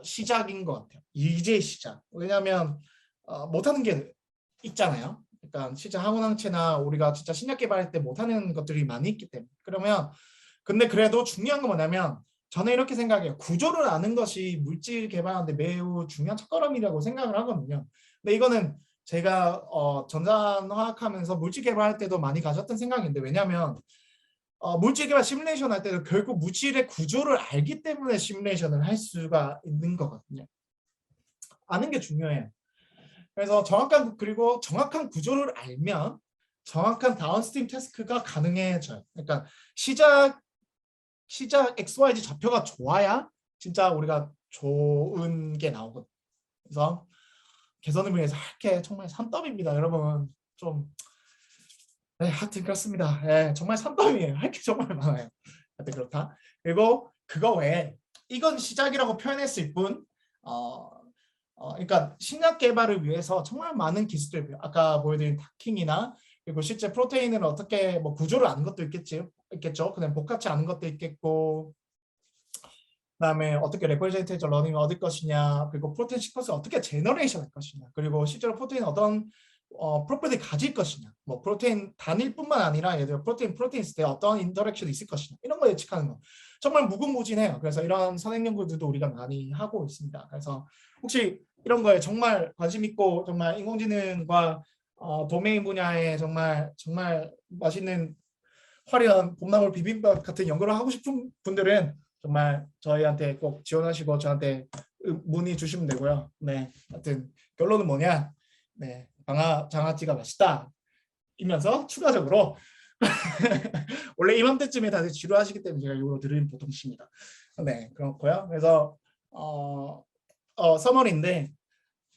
시작인 것 같아요. 이제 시작. 왜냐하면 못하는 게 있잖아요. 그러니까 진짜 항원항체나 우리가 진짜 신약 개발할 때 못하는 것들이 많이 있기 때문에. 그러면 근데 그래도 중요한 건 뭐냐면 저는 이렇게 생각해요. 구조를 아는 것이 물질 개발하는데 매우 중요한 첫걸음이라고 생각을 하거든요. 근데 이거는 제가 전산화학하면서 물질 개발할 때도 많이 가졌던 생각인데 왜냐하면 물질 개발 시뮬레이션 할 때도 결국 물질의 구조를 알기 때문에 시뮬레이션을 할 수가 있는 거거든요. 아는 게 중요해요. 그래서 그리고 정확한 구조를 알면 정확한 다운스트림 태스크가 가능해져요. 그러니까 시작 XYZ 좌표가 좋아야 진짜 우리가 좋은 게 나오거든요. 그래서 개선을 위해서 할 게 정말 산더미입니다. 여러분 좀 네, 하여튼 그렇습니다. 네, 정말 산더미예요. 할 게 정말 많아요. 하여튼 그렇다. 그리고 그거 외에 이건 시작이라고 표현했을 뿐 그러니까 신약 개발을 위해서 정말 많은 기술들 아까 보여드린 다킹이나 그리고 실제 프로테인을 어떻게 뭐 구조를 아는 것도 있겠죠. 그다음 복합체 아는 것도 있겠고 그다음에 어떻게 레퍼리젠테이션 러닝을 얻을 것이냐 그리고 프로테인 시퀀스를 어떻게 제너레이션 할 것이냐 그리고 실제로 프로테인 어떤 프로퍼티 가질 것이냐 뭐 프로테인 단일뿐만 아니라 예를 들어 프로테인 있을 때 어떤 인터랙션이 있을 것이냐 이런 거 예측하는 거 정말 무궁무진해요. 그래서 이런 선행 연구들도 우리가 많이 하고 있습니다. 그래서 혹시 이런 거에 정말 관심 있고 정말 인공지능과 도메인 분야에 정말 맛있는 화려한 봄나물 비빔밥 같은 연구를 하고 싶은 분들은 정말 저희한테 꼭 지원하시고 저한테 문의 주시면 되고요. 네, 하여튼 결론은 뭐냐? 네, 장아찌가 맛있다. 이면서 추가적으로 원래 이맘때쯤에 다들 지루하시기 때문에 제가 이거 드리는 보통 시입니다. 네, 그렇고요. 그래서 서머리인데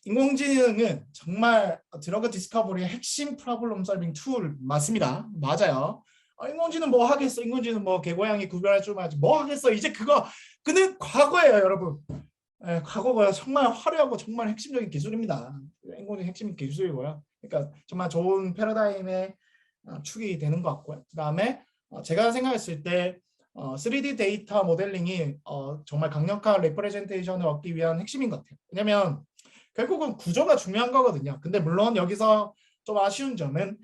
인공지능은 정말 드러그 디스커버리의 핵심 프로블럼 솔빙 툴 맞습니다. 맞아요. 인공지능 뭐 하겠어? 인공지능 뭐 개고양이 구별할 줄 알지 뭐 하겠어? 이제 그는 과거예요, 여러분. 예, 과거가 정말 화려하고 정말 핵심적인 기술입니다. 인공지능 핵심 기술이고요. 그러니까 정말 좋은 패러다임의 축이 되는 것 같고요. 그다음에 제가 생각했을 때 3D 데이터 모델링이 정말 강력한 레프레젠테이션을 얻기 위한 핵심인 것 같아요. 왜냐하면 결국은 구조가 중요한 거거든요. 근데 물론 여기서 좀 아쉬운 점은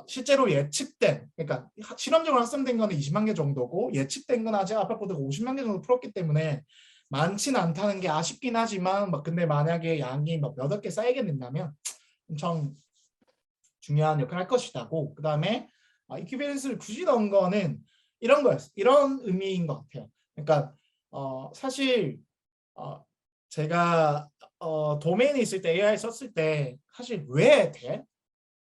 실제로 예측된, 그러니까 실험적으로 학습된 거는 20만 개 정도고 예측된 건 아직 아파트보다 50만 개 정도 풀었기 때문에 많지는 않다는 게 아쉽긴 하지만 근데 만약에 양이 몇억 개 쌓이게 된다면 엄청 중요한 역할을 할 것이다고. 그 다음에 이퀴밸런스를 굳이 넣은 거는 이런 거였어요. 이런 의미인 것 같아요. 그러니까 사실 제가 도메인에 있을 때 AI 썼을 때 사실 왜 돼?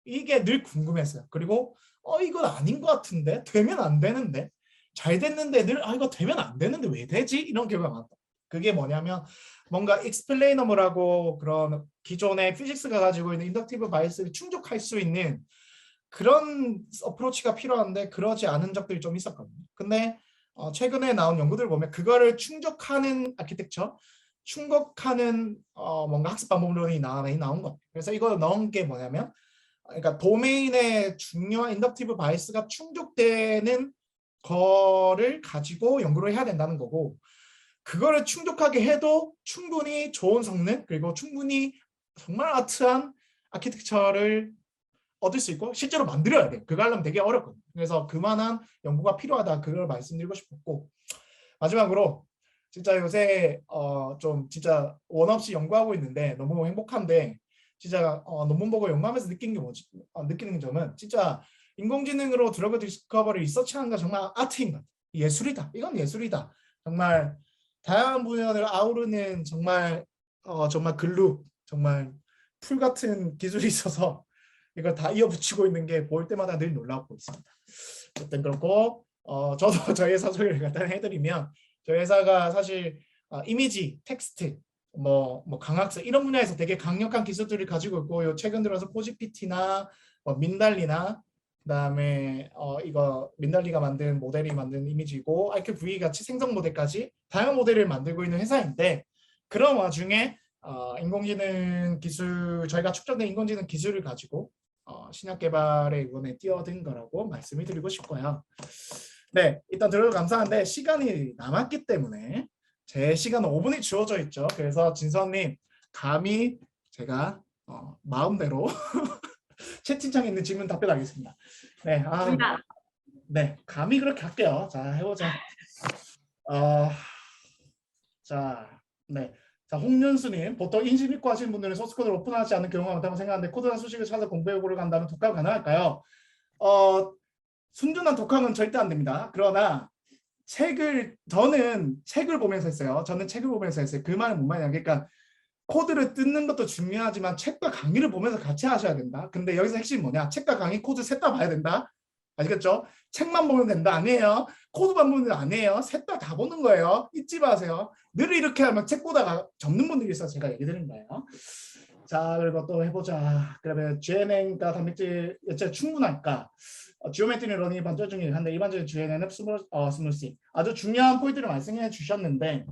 이게 늘 궁금했어요. 그리고 이건 아닌 것 같은데 되면 안 되는데 잘 됐는데 늘 이거 되면 안 되는데 왜 되지? 이런 경우가 많다. 그게 뭐냐면 뭔가 익스플레이너블하고 그런 기존의 피직스가 가지고 있는 인덕티브 바이어스를 충족할 수 있는 그런 어프로치가 필요한데 그러지 않은 적들이 좀 있었거든요. 근데 최근에 나온 연구들 보면 그거를 충족하는 아키텍처, 충족하는 뭔가 학습 방법론이 나온 것 같아요. 그래서 이거 넣은 게 뭐냐면 그러니까 도메인의 중요한 인덕티브 바이스가 충족되는 거를 가지고 연구를 해야 된다는 거고 그거를 충족하게 해도 충분히 좋은 성능 그리고 충분히 정말 아트한 아키텍처를 얻을 수 있고 실제로 만들어야 돼요. 그거 하려면 되게 어렵거든요. 그래서 그만한 연구가 필요하다 그걸 말씀드리고 싶었고 마지막으로 진짜 요새 좀 진짜 원 없이 연구하고 있는데 너무 행복한데 진짜 논문 보고 연구하면서 느낀 게 뭐지? 느끼는 점은 진짜 인공지능으로 드러그 디스커버리 리서치하는 거 정말 아트인 것 같아요. 예술이다. 이건 예술이다. 정말 다양한 분야를 아우르는 정말 정말 글루 정말 풀 같은 기술이 있어서 이걸 다 이어붙이고 있는 게 볼 때마다 늘 놀라고 있습니다. 어쨌든 그렇고 저도 저희 회사 소개를 간단히 해드리면 저희 회사가 사실 이미지, 텍스트, 뭐 강학사 이런 분야에서 되게 강력한 기술들을 가지고 있고 요 최근 들어서 포지피티나 민달리나 그다음에 이거 민달리가 만든 모델이 만든 이미지고 IQV 같이 생성 모델까지 다양한 모델을 만들고 있는 회사인데 그런 와중에 인공지능 기술 저희가 축적된 인공지능 기술을 가지고 신약 개발에 이번에 뛰어든 거라고 말씀을 드리고 싶고요. 네, 일단 들어도 감사한데 시간이 남았기 때문에 제 시간은 5분이 주어져 있죠. 그래서 진선님 감히 제가 마음대로 채팅창에 있는 질문 답변하겠습니다. 네, 네, 감히 그렇게 할게요. 자, 해보자. 자, 네. 자, 홍윤수님, 보통 인식 믿고 하시는 분들은 소스 코드를 오픈하지 않는 경우가 많다고 생각하는데 코드나 수식을 찾아 공부해 보러 간다면 독학은 가능할까요? 순전한 독학은 절대 안 됩니다. 그러나 저는 책을 보면서 했어요. 저는 책을 보면서 했어요. 그 말은 뭔 말이냐? 그러니까 코드를 뜯는 것도 중요하지만 책과 강의를 보면서 같이 하셔야 된다. 근데 여기서 핵심이 뭐냐? 책과 강의 코드 셋 다 봐야 된다. 아시겠죠? 책만 보면 된다. 아니에요. 코드만 보면 아니에요. 셋 다 다 보는 거예요. 잊지 마세요. 늘 이렇게 하면 책 보다가 접는 분들이 있어서 제가 얘기 드리는 거예요. 자, 그리고 또 해보자. 그러면 GNN과 단백질 예체 충분할까? 지오메트리 러닝이 반절 중이긴 한데 일반적인 GNN은 스무시. 아주 중요한 포인트를 말씀해 주셨는데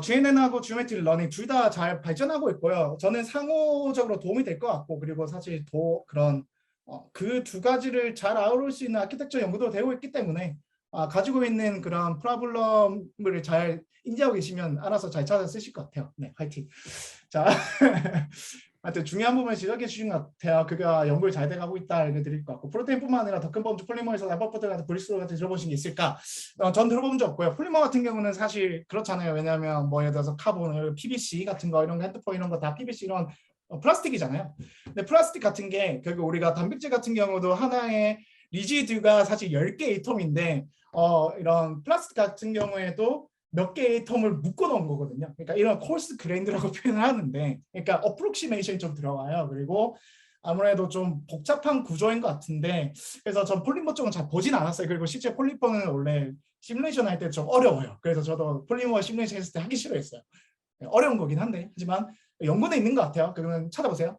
GNN하고 지오메트리 러닝 둘 다 잘 발전하고 있고요. 저는 상호적으로 도움이 될 것 같고 그리고 사실 그런 그 두 가지를 잘 아우를 수 있는 아키텍처 연구도 되고 있기 때문에 가지고 있는 그런 프로블럼을 잘 인지하고 계시면 알아서 잘 찾아 쓰실 것 같아요. 네, 화이팅. 자, 하여튼 중요한 부분을 지적해 주신 것 같아요. 그가 연구를 잘 돼가고 있다 알려드릴 것 같고 프로테인뿐만 아니라 더 큰 범주 폴리머에서 알파포트 같은 브리스로 같은 들어보신 게 있을까? 전 들어본 적 없고요. 폴리머 같은 경우는 사실 그렇잖아요. 왜냐하면 뭐 예를 들어서 카본, PVC 같은 거 이런 거 핸드폰 이런 거 다 PVC 이런 플라스틱이잖아요. 근데 플라스틱 같은 게 결국 우리가 단백질 같은 경우도 하나의 리지드가 사실 10개의 텀인데 이런 플라스틱 같은 경우에도 몇 개의 텀을 묶어 놓은 거거든요. 그러니까 이런 콜스 그레인드라고 표현을 하는데 그러니까 어프록시메이션이 좀 들어가요. 그리고 아무래도 좀 복잡한 구조인 것 같은데 그래서 전 폴리머 쪽은 잘 보진 않았어요. 그리고 실제 폴리머는 원래 시뮬레이션 할 때 좀 어려워요. 그래서 저도 폴리머 시뮬레이션 했을 때 하기 싫어했어요. 어려운 거긴 한데 하지만 연구는 있는 것 같아요. 그러면 찾아보세요.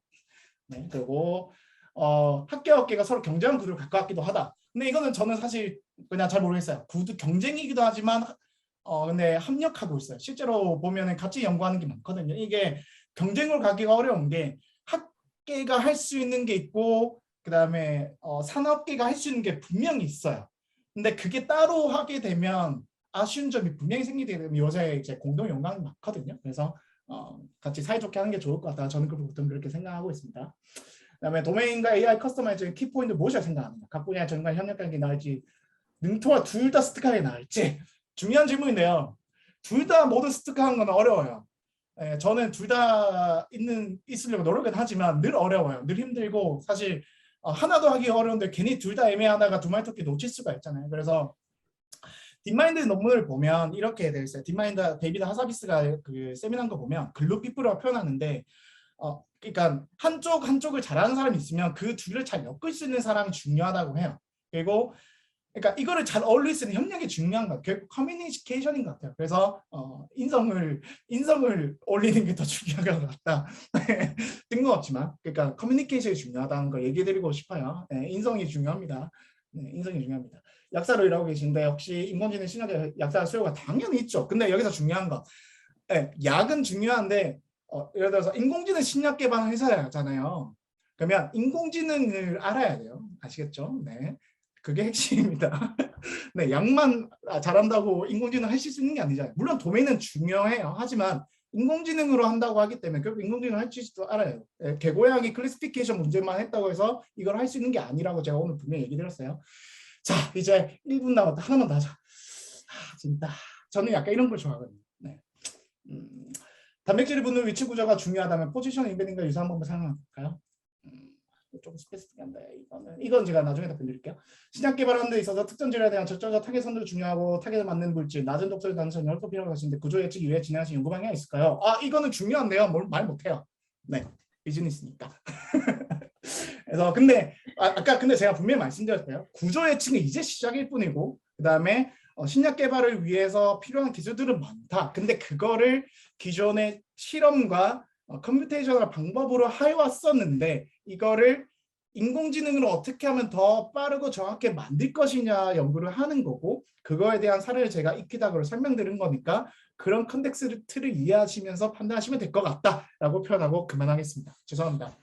네, 그리고 학계와 학계가 서로 경쟁하는 구조를 갖고 왔기도 하다. 근데 이거는 저는 사실 그냥 잘 모르겠어요. 구두 경쟁이기도 하지만 근데 합력하고 있어요. 실제로 보면은 같이 연구하는 게 많거든요. 이게 경쟁을 가기가 어려운 게 학계가 할 수 있는 게 있고 그다음에 산업계가 할 수 있는 게 분명히 있어요. 근데 그게 따로 하게 되면 아쉬운 점이 분명히 생기게 되면 요새 이제 공동 연구하는 게 많거든요. 그래서 같이 사이좋게 하는 게 좋을 것 같다. 저는 보통 그렇게 생각하고 있습니다. 그다음에 도메인과 AI 커스터마이즈의 키포인트 무엇이라 생각합니다. 각 분야의 전문가 협력하는 게 나을지 능통화 둘 다 습득하는 게 나을지 중요한 질문인데요. 둘 다 모두 습득하는 건 어려워요. 저는 둘 다 있으려고 노력은 하지만 늘 어려워요. 늘 힘들고 사실 하나도 하기 어려운데 괜히 둘 다 애매하다가 두말토끼 놓칠 수가 있잖아요. 그래서 딥마인드 논문을 보면 이렇게 되어 있어요. 딥마인드 데이비드 하사비스가 그 세미나한 거 보면 글루피플이라고 표현하는데 그러니까 한쪽을 잘하는 사람이 있으면 그 둘을 잘 엮을 수 있는 사람이 중요하다고 해요. 그리고 그러니까 이거를 잘 어울릴 수 있는 협력이 중요한 것 같아요. 결국 커뮤니케이션인 것 같아요. 그래서 인성을 올리는 게 더 중요한 것 같다. 뜬금없지만 그러니까 커뮤니케이션이 중요하다는 걸 얘기해드리고 싶어요. 네, 인성이 중요합니다. 네, 인성이 중요합니다. 약사로 일하고 계신데 혹시 인공지능 신약의 약사 수요가 당연히 있죠. 근데 여기서 중요한 거 네, 약은 중요한데 예를 들어서 인공지능 신약 개발하는 회사잖아요. 그러면 인공지능을 알아야 돼요. 아시겠죠? 네. 그게 핵심입니다. 네, 약만 잘한다고 인공지능 하실 수 있는 게 아니잖아요. 물론 도메인은 중요해요. 하지만 인공지능으로 한다고 하기 때문에 결국 인공지능을 할 줄도 알아요. 개고양이 클래시피케이션 문제만 했다고 해서 이걸 할 수 있는 게 아니라고 제가 오늘 분명히 얘기 드렸어요. 자, 이제 1분 남았다. 하나만 더 하자. 진짜 저는 약간 이런 걸 좋아하거든요. 네. 단백질을 붙는 위치 구조가 중요하다면 포지션 인베딩과 유사한 방법을 사용할까요? 좀 스페시픽한데 이건 제가 나중에 답변드릴게요. 신약 개발하는 데 있어서 특정 질환에 대한 적절한 타겟선도 중요하고 타겟에 맞는 물질, 낮은 독소의 단순 열도 필요하고 하시는데 구조 예측 이외에 진행하신 연구 방향이 있을까요? 이거는 중요한데요. 말 못해요. 네, 비즈니스니까. 그래서 근데 아까 제가 분명히 말씀드렸어요. 구조 예측은 이제 시작일 뿐이고 그 다음에 신약 개발을 위해서 필요한 기술들은 많다. 근데 그거를 기존의 실험과 컴퓨테이셔널 방법으로 해왔었는데 이거를 인공지능으로 어떻게 하면 더 빠르고 정확하게 만들 것이냐 연구를 하는 거고 그거에 대한 사례를 제가 익히다고 설명드린 거니까 그런 컨텍스트 틀을 이해하시면서 판단하시면 될 것 같다라고 표현하고 그만하겠습니다. 죄송합니다.